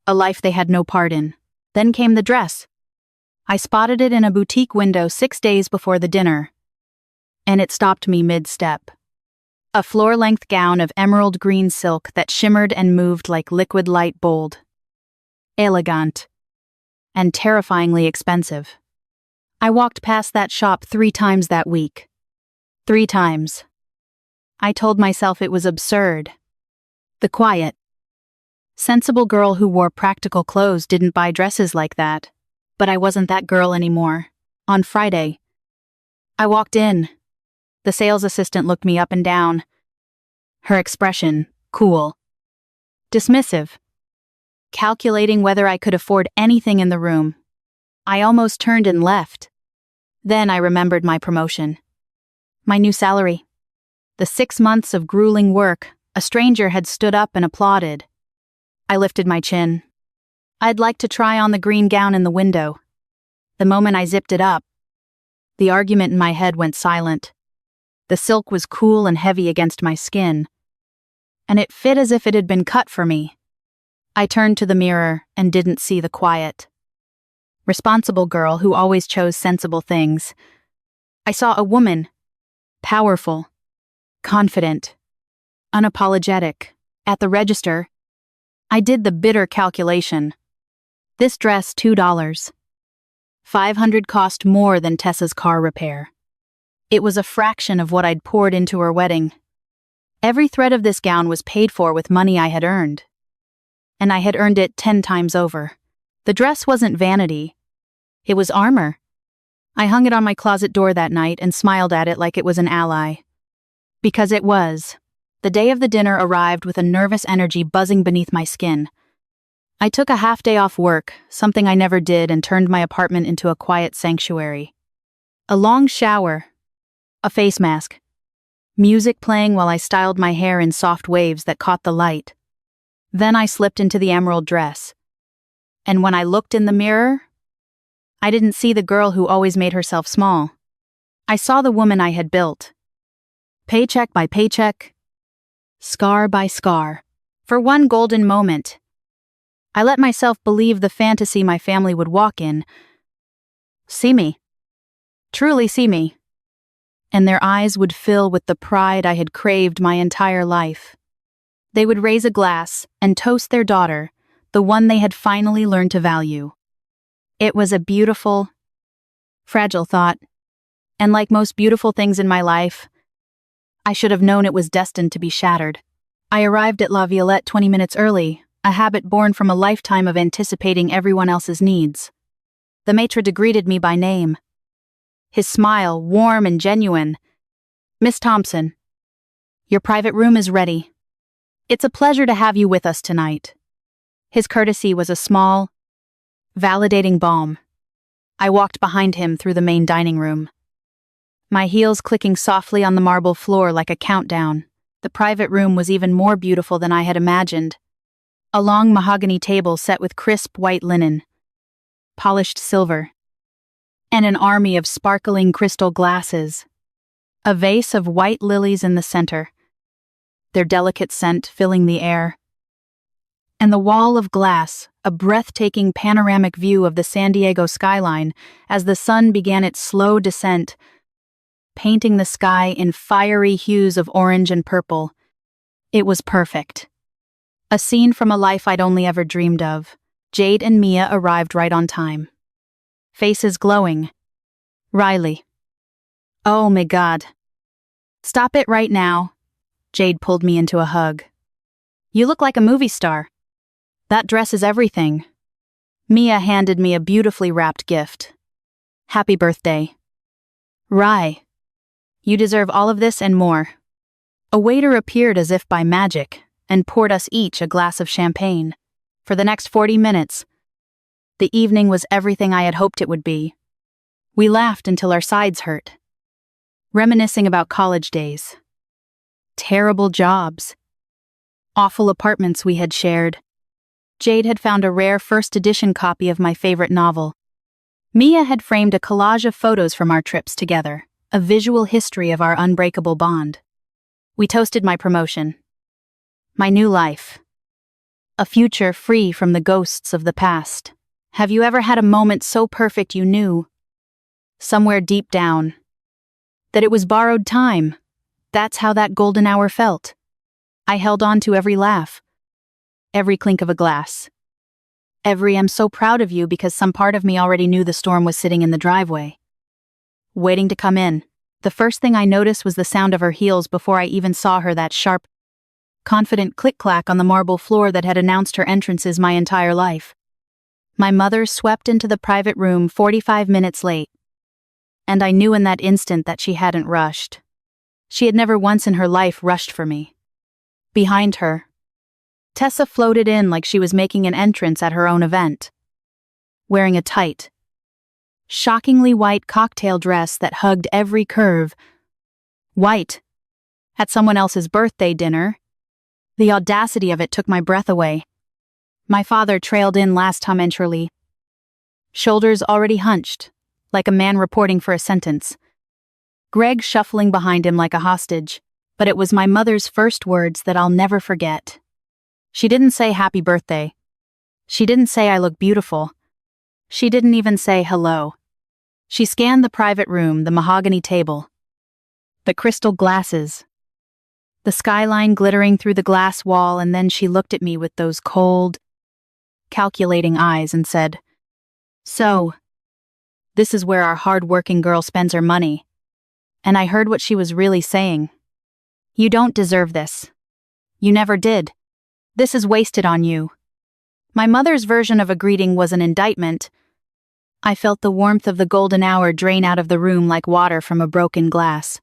A life they had no part in. Then came the dress. I spotted it in a boutique window 6 days before the dinner, and it stopped me mid-step. A floor-length gown of emerald green silk that shimmered and moved like liquid light bold. Elegant. And terrifyingly expensive. I walked past that shop 3 times that week. 3 times. I told myself it was absurd. The quiet, sensible girl who wore practical clothes didn't buy dresses like that. But I wasn't that girl anymore. On Friday, I walked in. The sales assistant looked me up and down. Her expression, cool. Dismissive. Calculating whether I could afford anything in the room. I almost turned and left. Then I remembered my promotion. My new salary. The 6 months of grueling work. A stranger had stood up and applauded. I lifted my chin. I'd like to try on the green gown in the window. The moment I zipped it up, the argument in my head went silent. The silk was cool and heavy against my skin, and it fit as if it had been cut for me. I turned to the mirror and didn't see the quiet, responsible girl who always chose sensible things. I saw a woman, powerful, confident, unapologetic. At the register, I did the bitter calculation. This dress, $2. $500 cost more than Tessa's car repair. It was a fraction of what I'd poured into her wedding. Every thread of this gown was paid for with money I had earned. And I had earned it 10 times over. The dress wasn't vanity. It was armor. I hung it on my closet door that night and smiled at it like it was an ally. Because it was. The day of the dinner arrived with a nervous energy buzzing beneath my skin. I took a half-day off work, something I never did, and turned my apartment into a quiet sanctuary. A long shower. A face mask. Music playing while I styled my hair in soft waves that caught the light. Then I slipped into the emerald dress. And when I looked in the mirror, I didn't see the girl who always made herself small. I saw the woman I had built. Paycheck by paycheck. Scar by scar. For one golden moment, I let myself believe the fantasy my family would walk in. See me. Truly see me. And their eyes would fill with the pride I had craved my entire life. They would raise a glass and toast their daughter, the one they had finally learned to value. It was a beautiful, fragile thought. And like most beautiful things in my life, I should have known it was destined to be shattered. I arrived at La Violette 20 minutes early, a habit born from a lifetime of anticipating everyone else's needs. The maitre d' greeted me by name. His smile, warm and genuine. "Miss Thompson, your private room is ready. It's a pleasure to have you with us tonight." His courtesy was a small, validating balm. I walked behind him through the main dining room, my heels clicking softly on the marble floor like a countdown. The private room was even more beautiful than I had imagined. A long mahogany table set with crisp white linen, polished silver, and an army of sparkling crystal glasses. A vase of white lilies in the center, their delicate scent filling the air. And the wall of glass, a breathtaking panoramic view of the San Diego skyline as the sun began its slow descent, painting the sky in fiery hues of orange and purple. It was perfect. A scene from a life I'd only ever dreamed of. Jade and Mia arrived right on time. Faces glowing. Riley. Oh my God. Stop it right now. Jade pulled me into a hug. You look like a movie star. That dress is everything. Mia handed me a beautifully wrapped gift. Happy birthday. Rai. You deserve all of this and more. A waiter appeared as if by magic and poured us each a glass of champagne. For the next 40 minutes, the evening was everything I had hoped it would be. We laughed until our sides hurt, reminiscing about college days. Terrible jobs. Awful apartments we had shared. Jade had found a rare first edition copy of my favorite novel. Mia had framed a collage of photos from our trips together, a visual history of our unbreakable bond. We toasted my promotion. My new life. A future free from the ghosts of the past. Have you ever had a moment so perfect you knew, somewhere deep down, that it was borrowed time? That's how that golden hour felt. I held on to every laugh, every clink of a glass, every "I'm so proud of you," because some part of me already knew the storm was sitting in the driveway, waiting to come in. The first thing I noticed was the sound of her heels before I even saw her, that sharp, confident click-clack on the marble floor that had announced her entrances my entire life. My mother swept into the private room 45 minutes late, and I knew in that instant that she hadn't rushed. She had never once in her life rushed for me. Behind her, Tessa floated in like she was making an entrance at her own event, wearing a tight, shockingly white cocktail dress that hugged every curve. White. At someone else's birthday dinner. The audacity of it took my breath away. My father trailed in last momentarily, shoulders already hunched, like a man reporting for a sentence. Greg shuffling behind him like a hostage, but it was my mother's first words that I'll never forget. She didn't say happy birthday. She didn't say I look beautiful. She didn't even say hello. She scanned the private room, the mahogany table, the crystal glasses, the skyline glittering through the glass wall, and then she looked at me with those cold, calculating eyes and said, "So, this is where our hard-working girl spends her money." And I heard what she was really saying. You don't deserve this. You never did. This is wasted on you. My mother's version of a greeting was an indictment. I felt the warmth of the golden hour drain out of the room like water from a broken glass.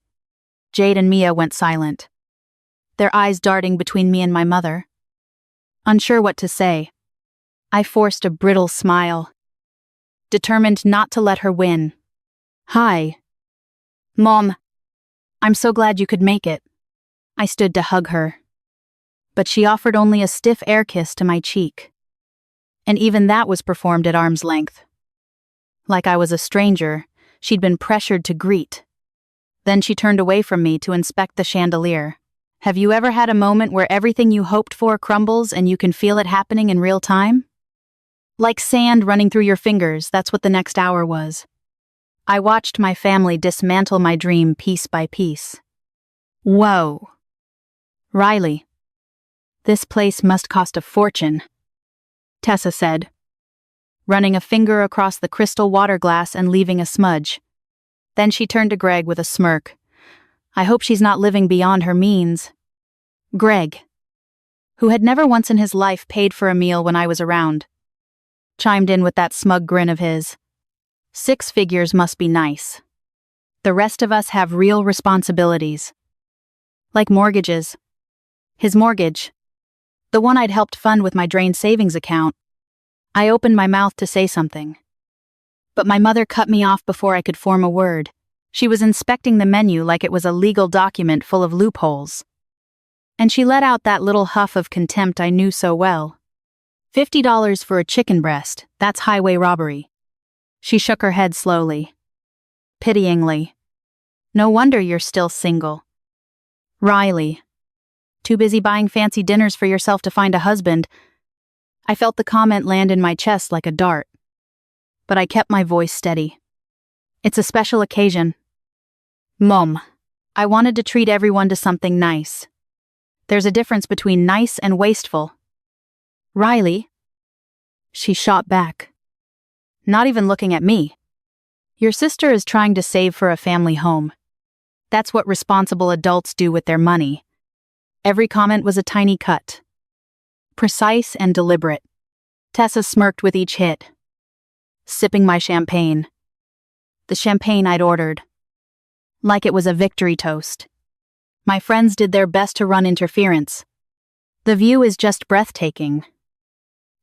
Jade and Mia went silent, their eyes darting between me and my mother. Unsure what to say, I forced a brittle smile, determined not to let her win. "Hi. Mom. I'm so glad you could make it." I stood to hug her, but she offered only a stiff air kiss to my cheek. And even that was performed at arm's length. Like I was a stranger she'd been pressured to greet. Then she turned away from me to inspect the chandelier. Have you ever had a moment where everything you hoped for crumbles and you can feel it happening in real time? Like sand running through your fingers, that's what the next hour was. I watched my family dismantle my dream piece by piece. Whoa. Riley. This place must cost a fortune, Tessa said, running a finger across the crystal water glass and leaving a smudge. Then she turned to Greg with a smirk. I hope she's not living beyond her means. Greg, who had never once in his life paid for a meal when I was around, chimed in with that smug grin of his. 6 figures must be nice. The rest of us have real responsibilities. Like mortgages. His mortgage. The one I'd helped fund with my drained savings account. I opened my mouth to say something, but my mother cut me off before I could form a word. She was inspecting the menu like it was a legal document full of loopholes. And she let out that little huff of contempt I knew so well. $50 for a chicken breast, that's highway robbery. She shook her head slowly, pityingly. No wonder you're still single. Riley. Too busy buying fancy dinners for yourself to find a husband. I felt the comment land in my chest like a dart. But I kept my voice steady. It's a special occasion. Mom, I wanted to treat everyone to something nice. There's a difference between nice and wasteful. Riley? She shot back, not even looking at me. Your sister is trying to save for a family home. That's what responsible adults do with their money. Every comment was a tiny cut. Precise and deliberate. Tessa smirked with each hit, sipping my champagne. The champagne I'd ordered. Like it was a victory toast. My friends did their best to run interference. The view is just breathtaking.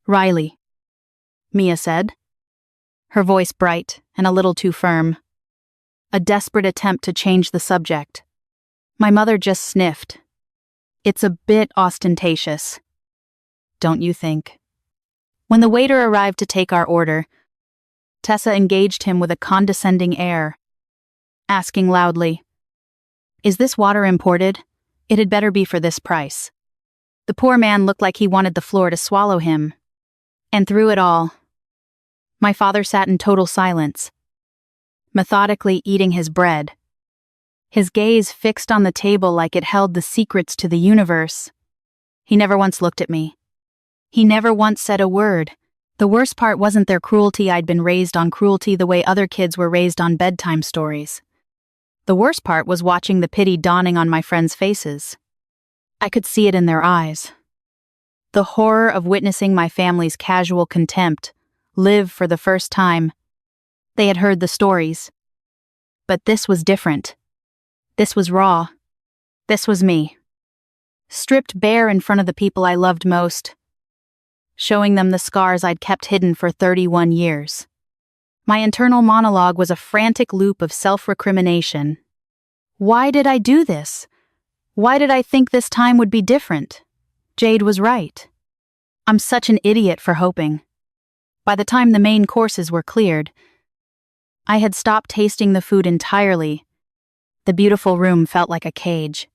Riley, Mia said, her voice bright and a little too firm. A desperate attempt to change the subject. My mother just sniffed. It's a bit ostentatious, don't you think? When the waiter arrived to take our order, Tessa engaged him with a condescending air, asking loudly, "Is this water imported? It had better be for this price." The poor man looked like he wanted the floor to swallow him. And through it all, my father sat in total silence, methodically eating his bread, his gaze fixed on the table like it held the secrets to the universe. He never once looked at me. He never once said a word. The worst part wasn't their cruelty. I'd been raised on cruelty the way other kids were raised on bedtime stories. The worst part was watching the pity dawning on my friends' faces. I could see it in their eyes. The horror of witnessing my family's casual contempt live for the first time. They had heard the stories. But this was different. This was raw. This was me. Stripped bare in front of the people I loved most, showing them the scars I'd kept hidden for 31 years. My internal monologue was a frantic loop of self-recrimination. Why did I do this? Why did I think this time would be different? Jade was right. I'm such an idiot for hoping. By the time the main courses were cleared, I had stopped tasting the food entirely. The beautiful room felt like a cage.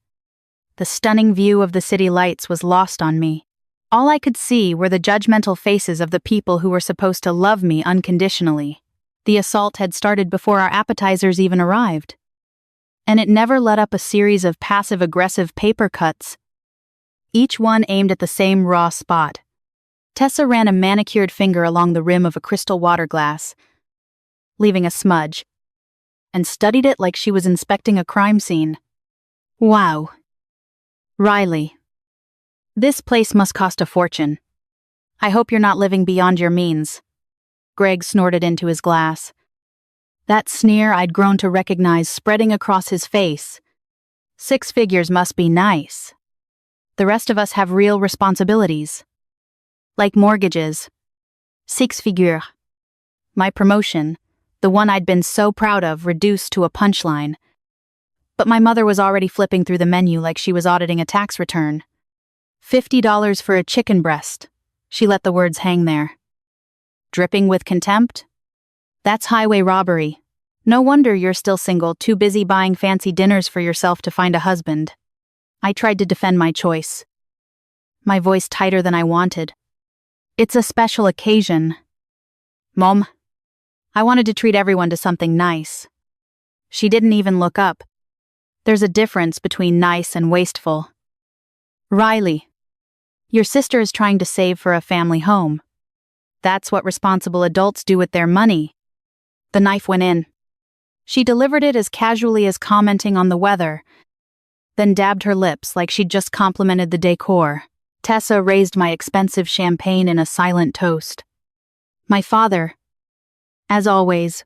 The stunning view of the city lights was lost on me. All I could see were the judgmental faces of the people who were supposed to love me unconditionally. The assault had started before our appetizers even arrived. And it never let up a series of passive-aggressive paper cuts, each one aimed at the same raw spot. Tessa ran a manicured finger along the rim of a crystal water glass, leaving a smudge, and studied it like she was inspecting a crime scene. Wow. Riley. This place must cost a fortune. I hope you're not living beyond your means. Greg snorted into his glass. That sneer I'd grown to recognize spreading across his face. 6 figures must be nice. The rest of us have real responsibilities. Like mortgages. 6 figures. My promotion, the one I'd been so proud of, reduced to a punchline. But my mother was already flipping through the menu like she was auditing a tax return. $50 for a chicken breast. She let the words hang there. Dripping with contempt? That's highway robbery. No wonder you're still single, too busy buying fancy dinners for yourself to find a husband. I tried to defend my choice. My voice tighter than I wanted. It's a special occasion. Mom, I wanted to treat everyone to something nice. She didn't even look up. There's a difference between nice and wasteful. Riley, your sister is trying to save for a family home. That's what responsible adults do with their money. The knife went in. She delivered it as casually as commenting on the weather, then dabbed her lips like she'd just complimented the decor. Tessa raised my expensive champagne in a silent toast. My father, as always,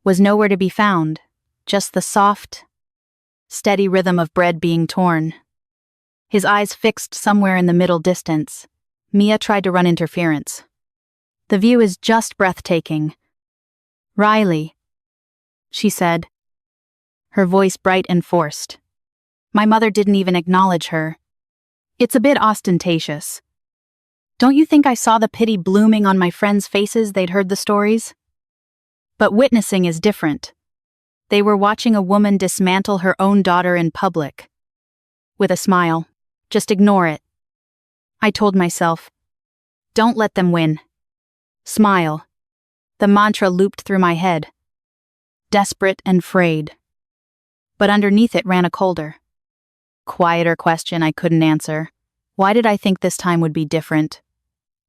was nowhere to be found, just the soft, steady rhythm of bread being torn. His eyes fixed somewhere in the middle distance. Mia tried to run interference. The view is just breathtaking. Riley, she said, her voice bright and forced. My mother didn't even acknowledge her. It's a bit ostentatious. Don't you think I saw the pity blooming on my friends' faces? They'd heard the stories. But witnessing is different. They were watching a woman dismantle her own daughter in public. With a smile. Just ignore it. I told myself. Don't let them win. Smile. The mantra looped through my head. Desperate and frayed. But underneath it ran a colder, quieter question I couldn't answer. Why did I think this time would be different?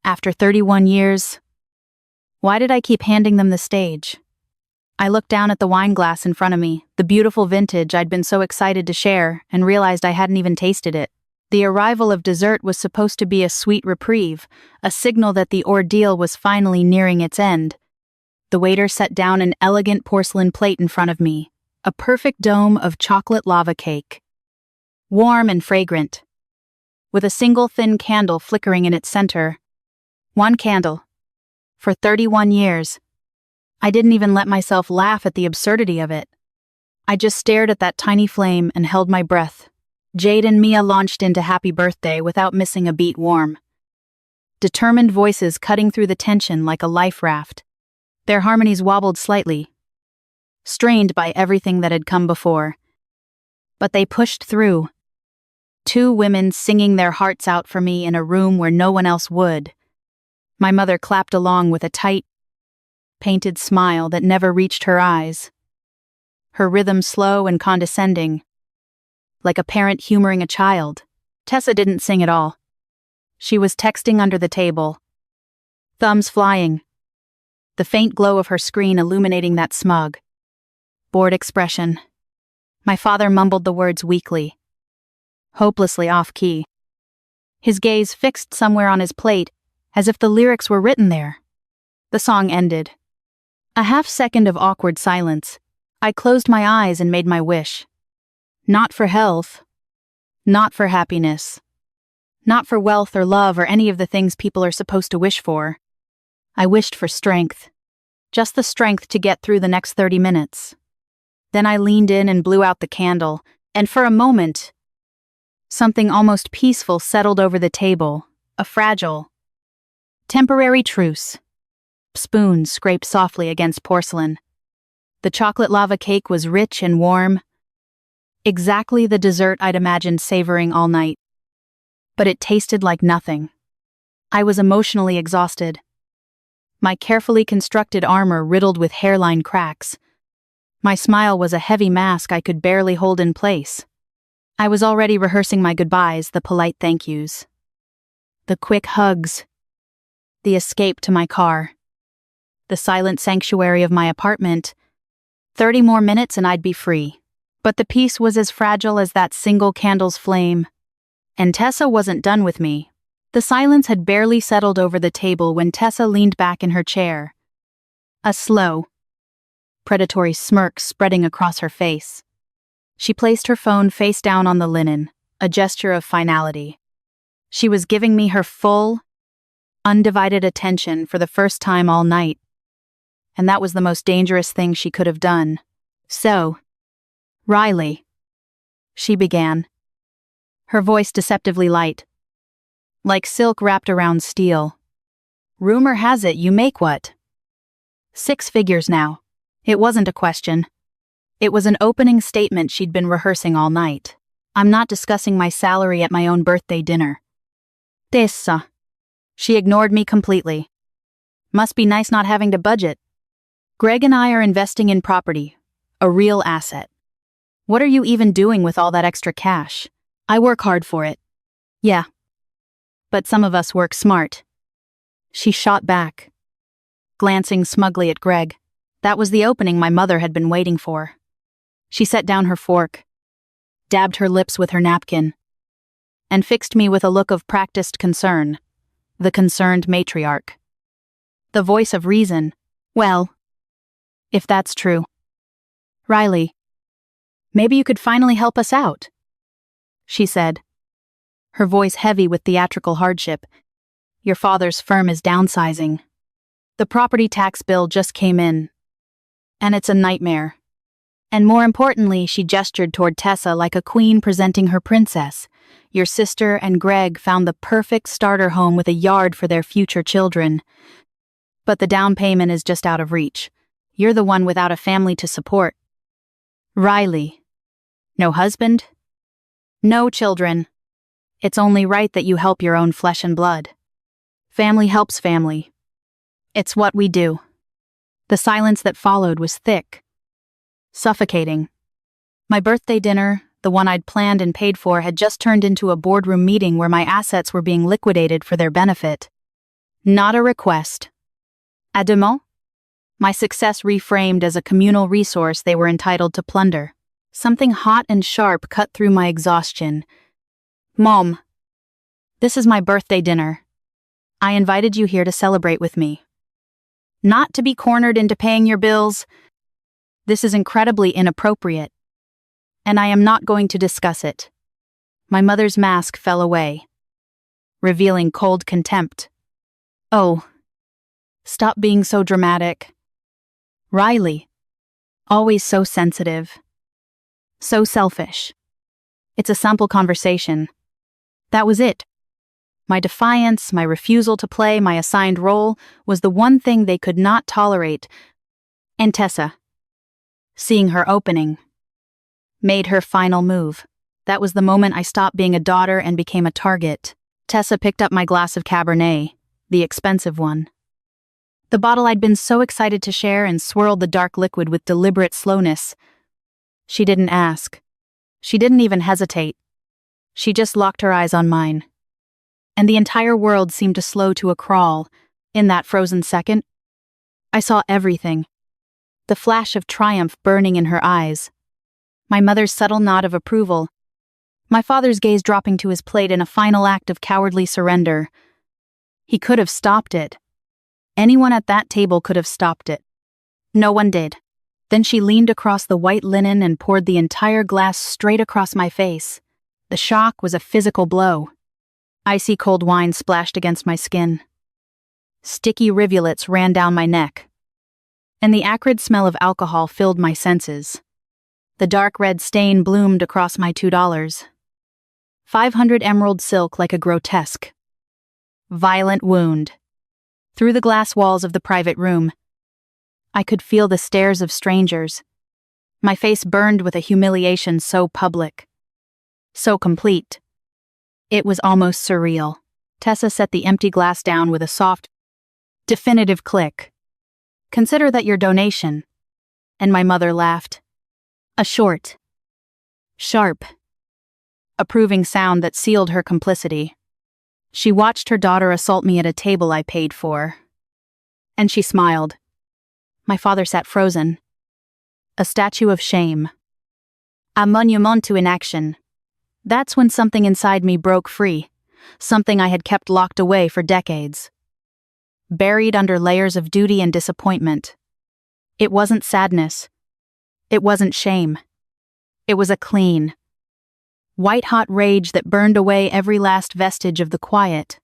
After 31 years, why did I keep handing them the stage? I looked down at the wine glass in front of me, the beautiful vintage I'd been so excited to share, and realized I hadn't even tasted it. The arrival of dessert was supposed to be a sweet reprieve, a signal that the ordeal was finally nearing its end. The waiter set down an elegant porcelain plate in front of me, a perfect dome of chocolate lava cake. Warm and fragrant, with a single thin candle flickering in its center. One candle. For 31 years. I didn't even let myself laugh at the absurdity of it. I just stared at that tiny flame and held my breath. Jade and Mia launched into Happy Birthday without missing a beat warm. Determined voices cutting through the tension like a life raft. Their harmonies wobbled slightly, strained by everything that had come before. But they pushed through. Two women singing their hearts out for me in a room where no one else would. My mother clapped along with a tight, painted smile that never reached her eyes. Her rhythm slow and condescending, like a parent humoring a child. Tessa didn't sing at all. She was texting under the table, thumbs flying, the faint glow of her screen illuminating that smug, bored expression. My father mumbled the words weakly, hopelessly off-key. His gaze fixed somewhere on his plate, as if the lyrics were written there. The song ended. A half-second of awkward silence. I closed my eyes and made my wish. Not for health. Not for happiness. Not for wealth or love or any of the things people are supposed to wish for. I wished for strength. Just the strength to get through the next 30 minutes. Then I leaned in and blew out the candle, and for a moment, something almost peaceful settled over the table, a fragile, temporary truce. Spoons scraped softly against porcelain. The chocolate lava cake was rich and warm, exactly the dessert I'd imagined savoring all night. But it tasted like nothing. I was emotionally exhausted. My carefully constructed armor riddled with hairline cracks. My smile was a heavy mask I could barely hold in place. I was already rehearsing my goodbyes, the polite thank yous. The quick hugs. The escape to my car. The silent sanctuary of my apartment. 30 more minutes and I'd be free. But the peace was as fragile as that single candle's flame. And Tessa wasn't done with me. The silence had barely settled over the table when Tessa leaned back in her chair. A slow, predatory smirk spreading across her face. She placed her phone face down on the linen, a gesture of finality. She was giving me her full, undivided attention for the first time all night. And that was the most dangerous thing she could have done. So, Riley, she began, her voice deceptively light, like silk wrapped around steel. Rumor has it you make what? 6 figures now. It wasn't a question. It was an opening statement she'd been rehearsing all night. I'm not discussing my salary at my own birthday dinner. Tessa. She ignored me completely. Must be nice not having to budget. Greg and I are investing in property, a real asset. What are you even doing with all that extra cash? I work hard for it. Yeah. But some of us work smart. She shot back, glancing smugly at Greg. That was the opening my mother had been waiting for. She set down her fork, dabbed her lips with her napkin, and fixed me with a look of practiced concern, the concerned matriarch. The voice of reason. Well, if that's true. Riley, maybe you could finally help us out, she said, her voice heavy with theatrical hardship. Your father's firm is downsizing. The property tax bill just came in, and it's a nightmare. And more importantly, she gestured toward Tessa like a queen presenting her princess. Your sister and Greg found the perfect starter home with a yard for their future children. But the down payment is just out of reach. You're the one without a family to support. Riley. No husband? No children. It's only right that you help your own flesh and blood. Family helps family. It's what we do. The silence that followed was thick, suffocating. My birthday dinner, the one I'd planned and paid for, had just turned into a boardroom meeting where my assets were being liquidated for their benefit. Not a request. À demain? My success reframed as a communal resource they were entitled to plunder. Something hot and sharp cut through my exhaustion. Mom, this is my birthday dinner. I invited you here to celebrate with me. Not to be cornered into paying your bills. This is incredibly inappropriate. And I am not going to discuss it. My mother's mask fell away, revealing cold contempt. Oh, stop being so dramatic. Riley, always so sensitive. So selfish. It's a simple conversation. That was it. My defiance, my refusal to play my assigned role was the one thing they could not tolerate. And Tessa, seeing her opening, made her final move. That was the moment I stopped being a daughter and became a target. Tessa picked up my glass of Cabernet, the expensive one. The bottle I'd been so excited to share, and swirled the dark liquid with deliberate slowness. She didn't ask. She didn't even hesitate. She just locked her eyes on mine. And the entire world seemed to slow to a crawl. In that frozen second, I saw everything. The flash of triumph burning in her eyes. My mother's subtle nod of approval. My father's gaze dropping to his plate in a final act of cowardly surrender. He could have stopped it. Anyone at that table could have stopped it. No one did. Then she leaned across the white linen and poured the entire glass straight across my face. The shock was a physical blow. Icy cold wine splashed against my skin. Sticky rivulets ran down my neck. And the acrid smell of alcohol filled my senses. The dark red stain bloomed across my $2. 500 emerald silk like a grotesque, violent wound. Through the glass walls of the private room, I could feel the stares of strangers. My face burned with a humiliation so public, so complete. It was almost surreal. Tessa set the empty glass down with a soft, definitive click. Consider that your donation. And my mother laughed. A short, sharp, approving sound that sealed her complicity. She watched her daughter assault me at a table I paid for. And she smiled. My father sat frozen. A statue of shame. A monument to inaction. That's when something inside me broke free. Something I had kept locked away for decades. Buried under layers of duty and disappointment. It wasn't sadness. It wasn't shame. It was a clean, white-hot rage that burned away every last vestige of the quiet,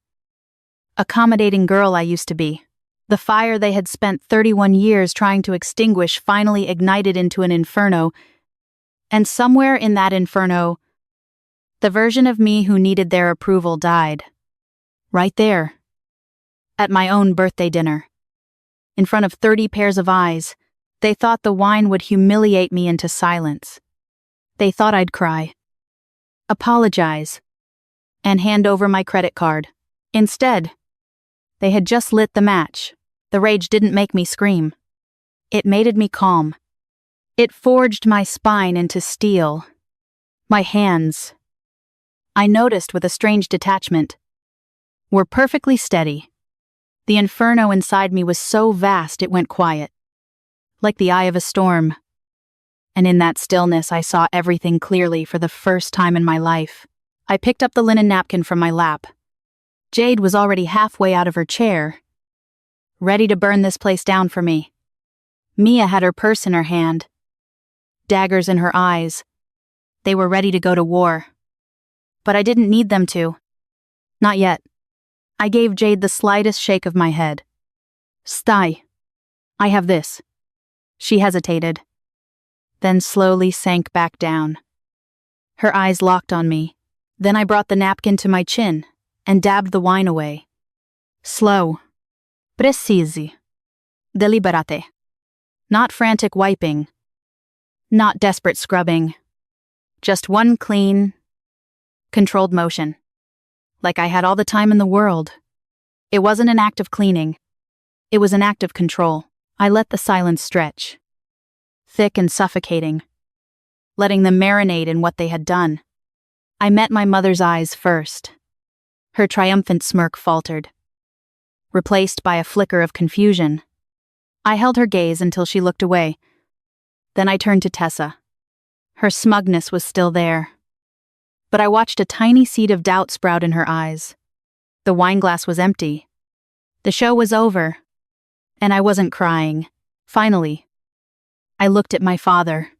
accommodating girl I used to be. The fire they had spent 31 years trying to extinguish finally ignited into an inferno, and somewhere in that inferno, the version of me who needed their approval died. Right there. At my own birthday dinner. In front of 30 pairs of eyes, they thought the wine would humiliate me into silence. They thought I'd cry, apologize, and hand over my credit card. Instead, they had just lit the match. The rage didn't make me scream. It made me calm. It forged my spine into steel. My hands, I noticed with a strange detachment, were perfectly steady. The inferno inside me was so vast it went quiet, like the eye of a storm. And in that stillness I saw everything clearly for the first time in my life. I picked up the linen napkin from my lap. Jade was already halfway out of her chair, ready to burn this place down for me. Mia had her purse in her hand, daggers in her eyes. They were ready to go to war. But I didn't need them to. Not yet. I gave Jade the slightest shake of my head. Stai. I have this. She hesitated, then slowly sank back down. Her eyes locked on me. Then I brought the napkin to my chin and dabbed the wine away. Slow. Precisi. Deliberate. Not frantic wiping. Not desperate scrubbing. Just one clean, controlled motion. Like I had all the time in the world. It wasn't an act of cleaning. It was an act of control. I let the silence stretch, thick and suffocating, letting them marinate in what they had done. I met my mother's eyes first. Her triumphant smirk faltered. replaced by a flicker of confusion. I held her gaze until she looked away. Then I turned to Tessa. Her smugness was still there. But I watched a tiny seed of doubt sprout in her eyes. The wineglass was empty. The show was over. And I wasn't crying. Finally. I looked at my father.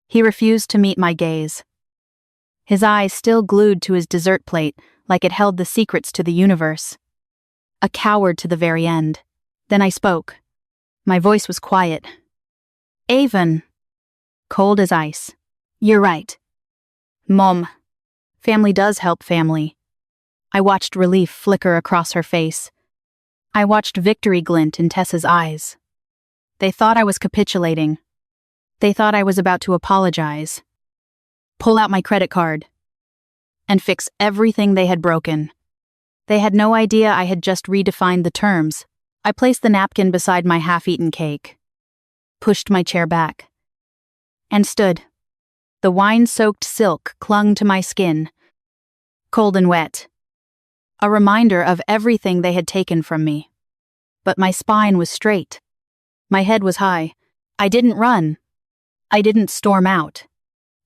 He refused to meet my gaze. His eyes still glued to his dessert plate, like it held the secrets to the universe. A coward to the very end. Then I spoke. My voice was quiet. Avon. Cold as ice. You're right. Mom. Family does help family. I watched relief flicker across her face. I watched victory glint in Tessa's eyes. They thought I was capitulating. They thought I was about to apologize. Pull out my credit card. And fix everything they had broken. They had no idea I had just redefined the terms. I placed the napkin beside my half-eaten cake. Pushed my chair back. And stood. The wine-soaked silk clung to my skin. Cold and wet. A reminder of everything they had taken from me. But my spine was straight. My head was high. I didn't run. I didn't storm out.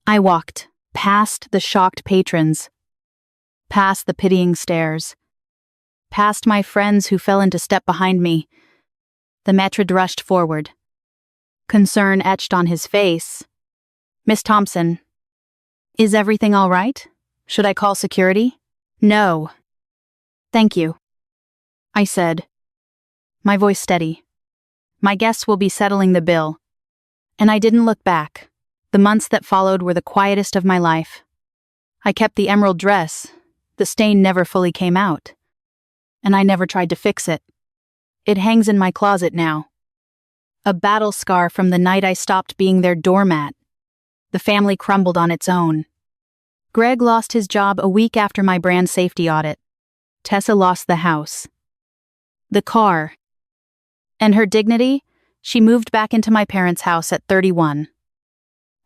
I walked, past the shocked patrons. Past the pitying stares. Past my friends who fell into step behind me. The maître rushed forward. Concern etched on his face. Miss Thompson. Is everything all right? Should I call security? No. Thank you. I said. My voice steady. My guests will be settling the bill. And I didn't look back. The months that followed were the quietest of my life. I kept the emerald dress. The stain never fully came out. And I never tried to fix it. It hangs in my closet now. A battle scar from the night I stopped being their doormat. The family crumbled on its own. Greg lost his job a week after my brand safety audit. Tessa lost the house. The car. And her dignity, she moved back into my parents' house at 31.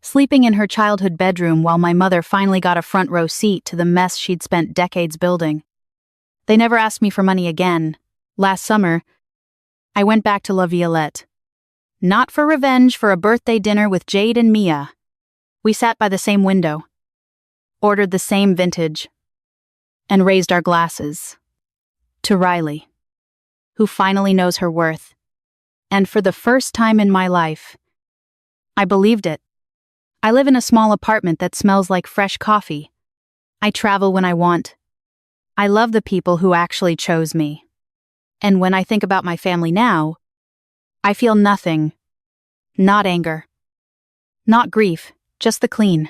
Sleeping in her childhood bedroom while my mother finally got a front row seat to the mess she'd spent decades building. They never asked me for money again. Last summer, I went back to La Violette. Not for revenge for a birthday dinner with Jade and Mia. We sat by the same window, ordered the same vintage, and raised our glasses. To Riley, who finally knows her worth. And for the first time in my life, I believed it. I live in a small apartment that smells like fresh coffee. I travel when I want. I love the people who actually chose me. And when I think about my family now, I feel nothing. Not anger. Not grief, just the clean.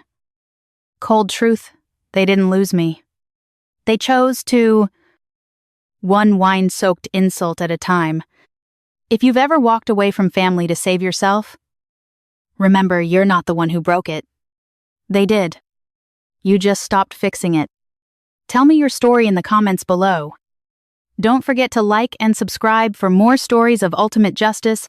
Cold truth, they didn't lose me. They chose to... One wine-soaked insult at a time. If you've ever walked away from family to save yourself, remember you're not the one who broke it. They did. You just stopped fixing it. Tell me your story in the comments below. Don't forget to like and subscribe for more stories of ultimate justice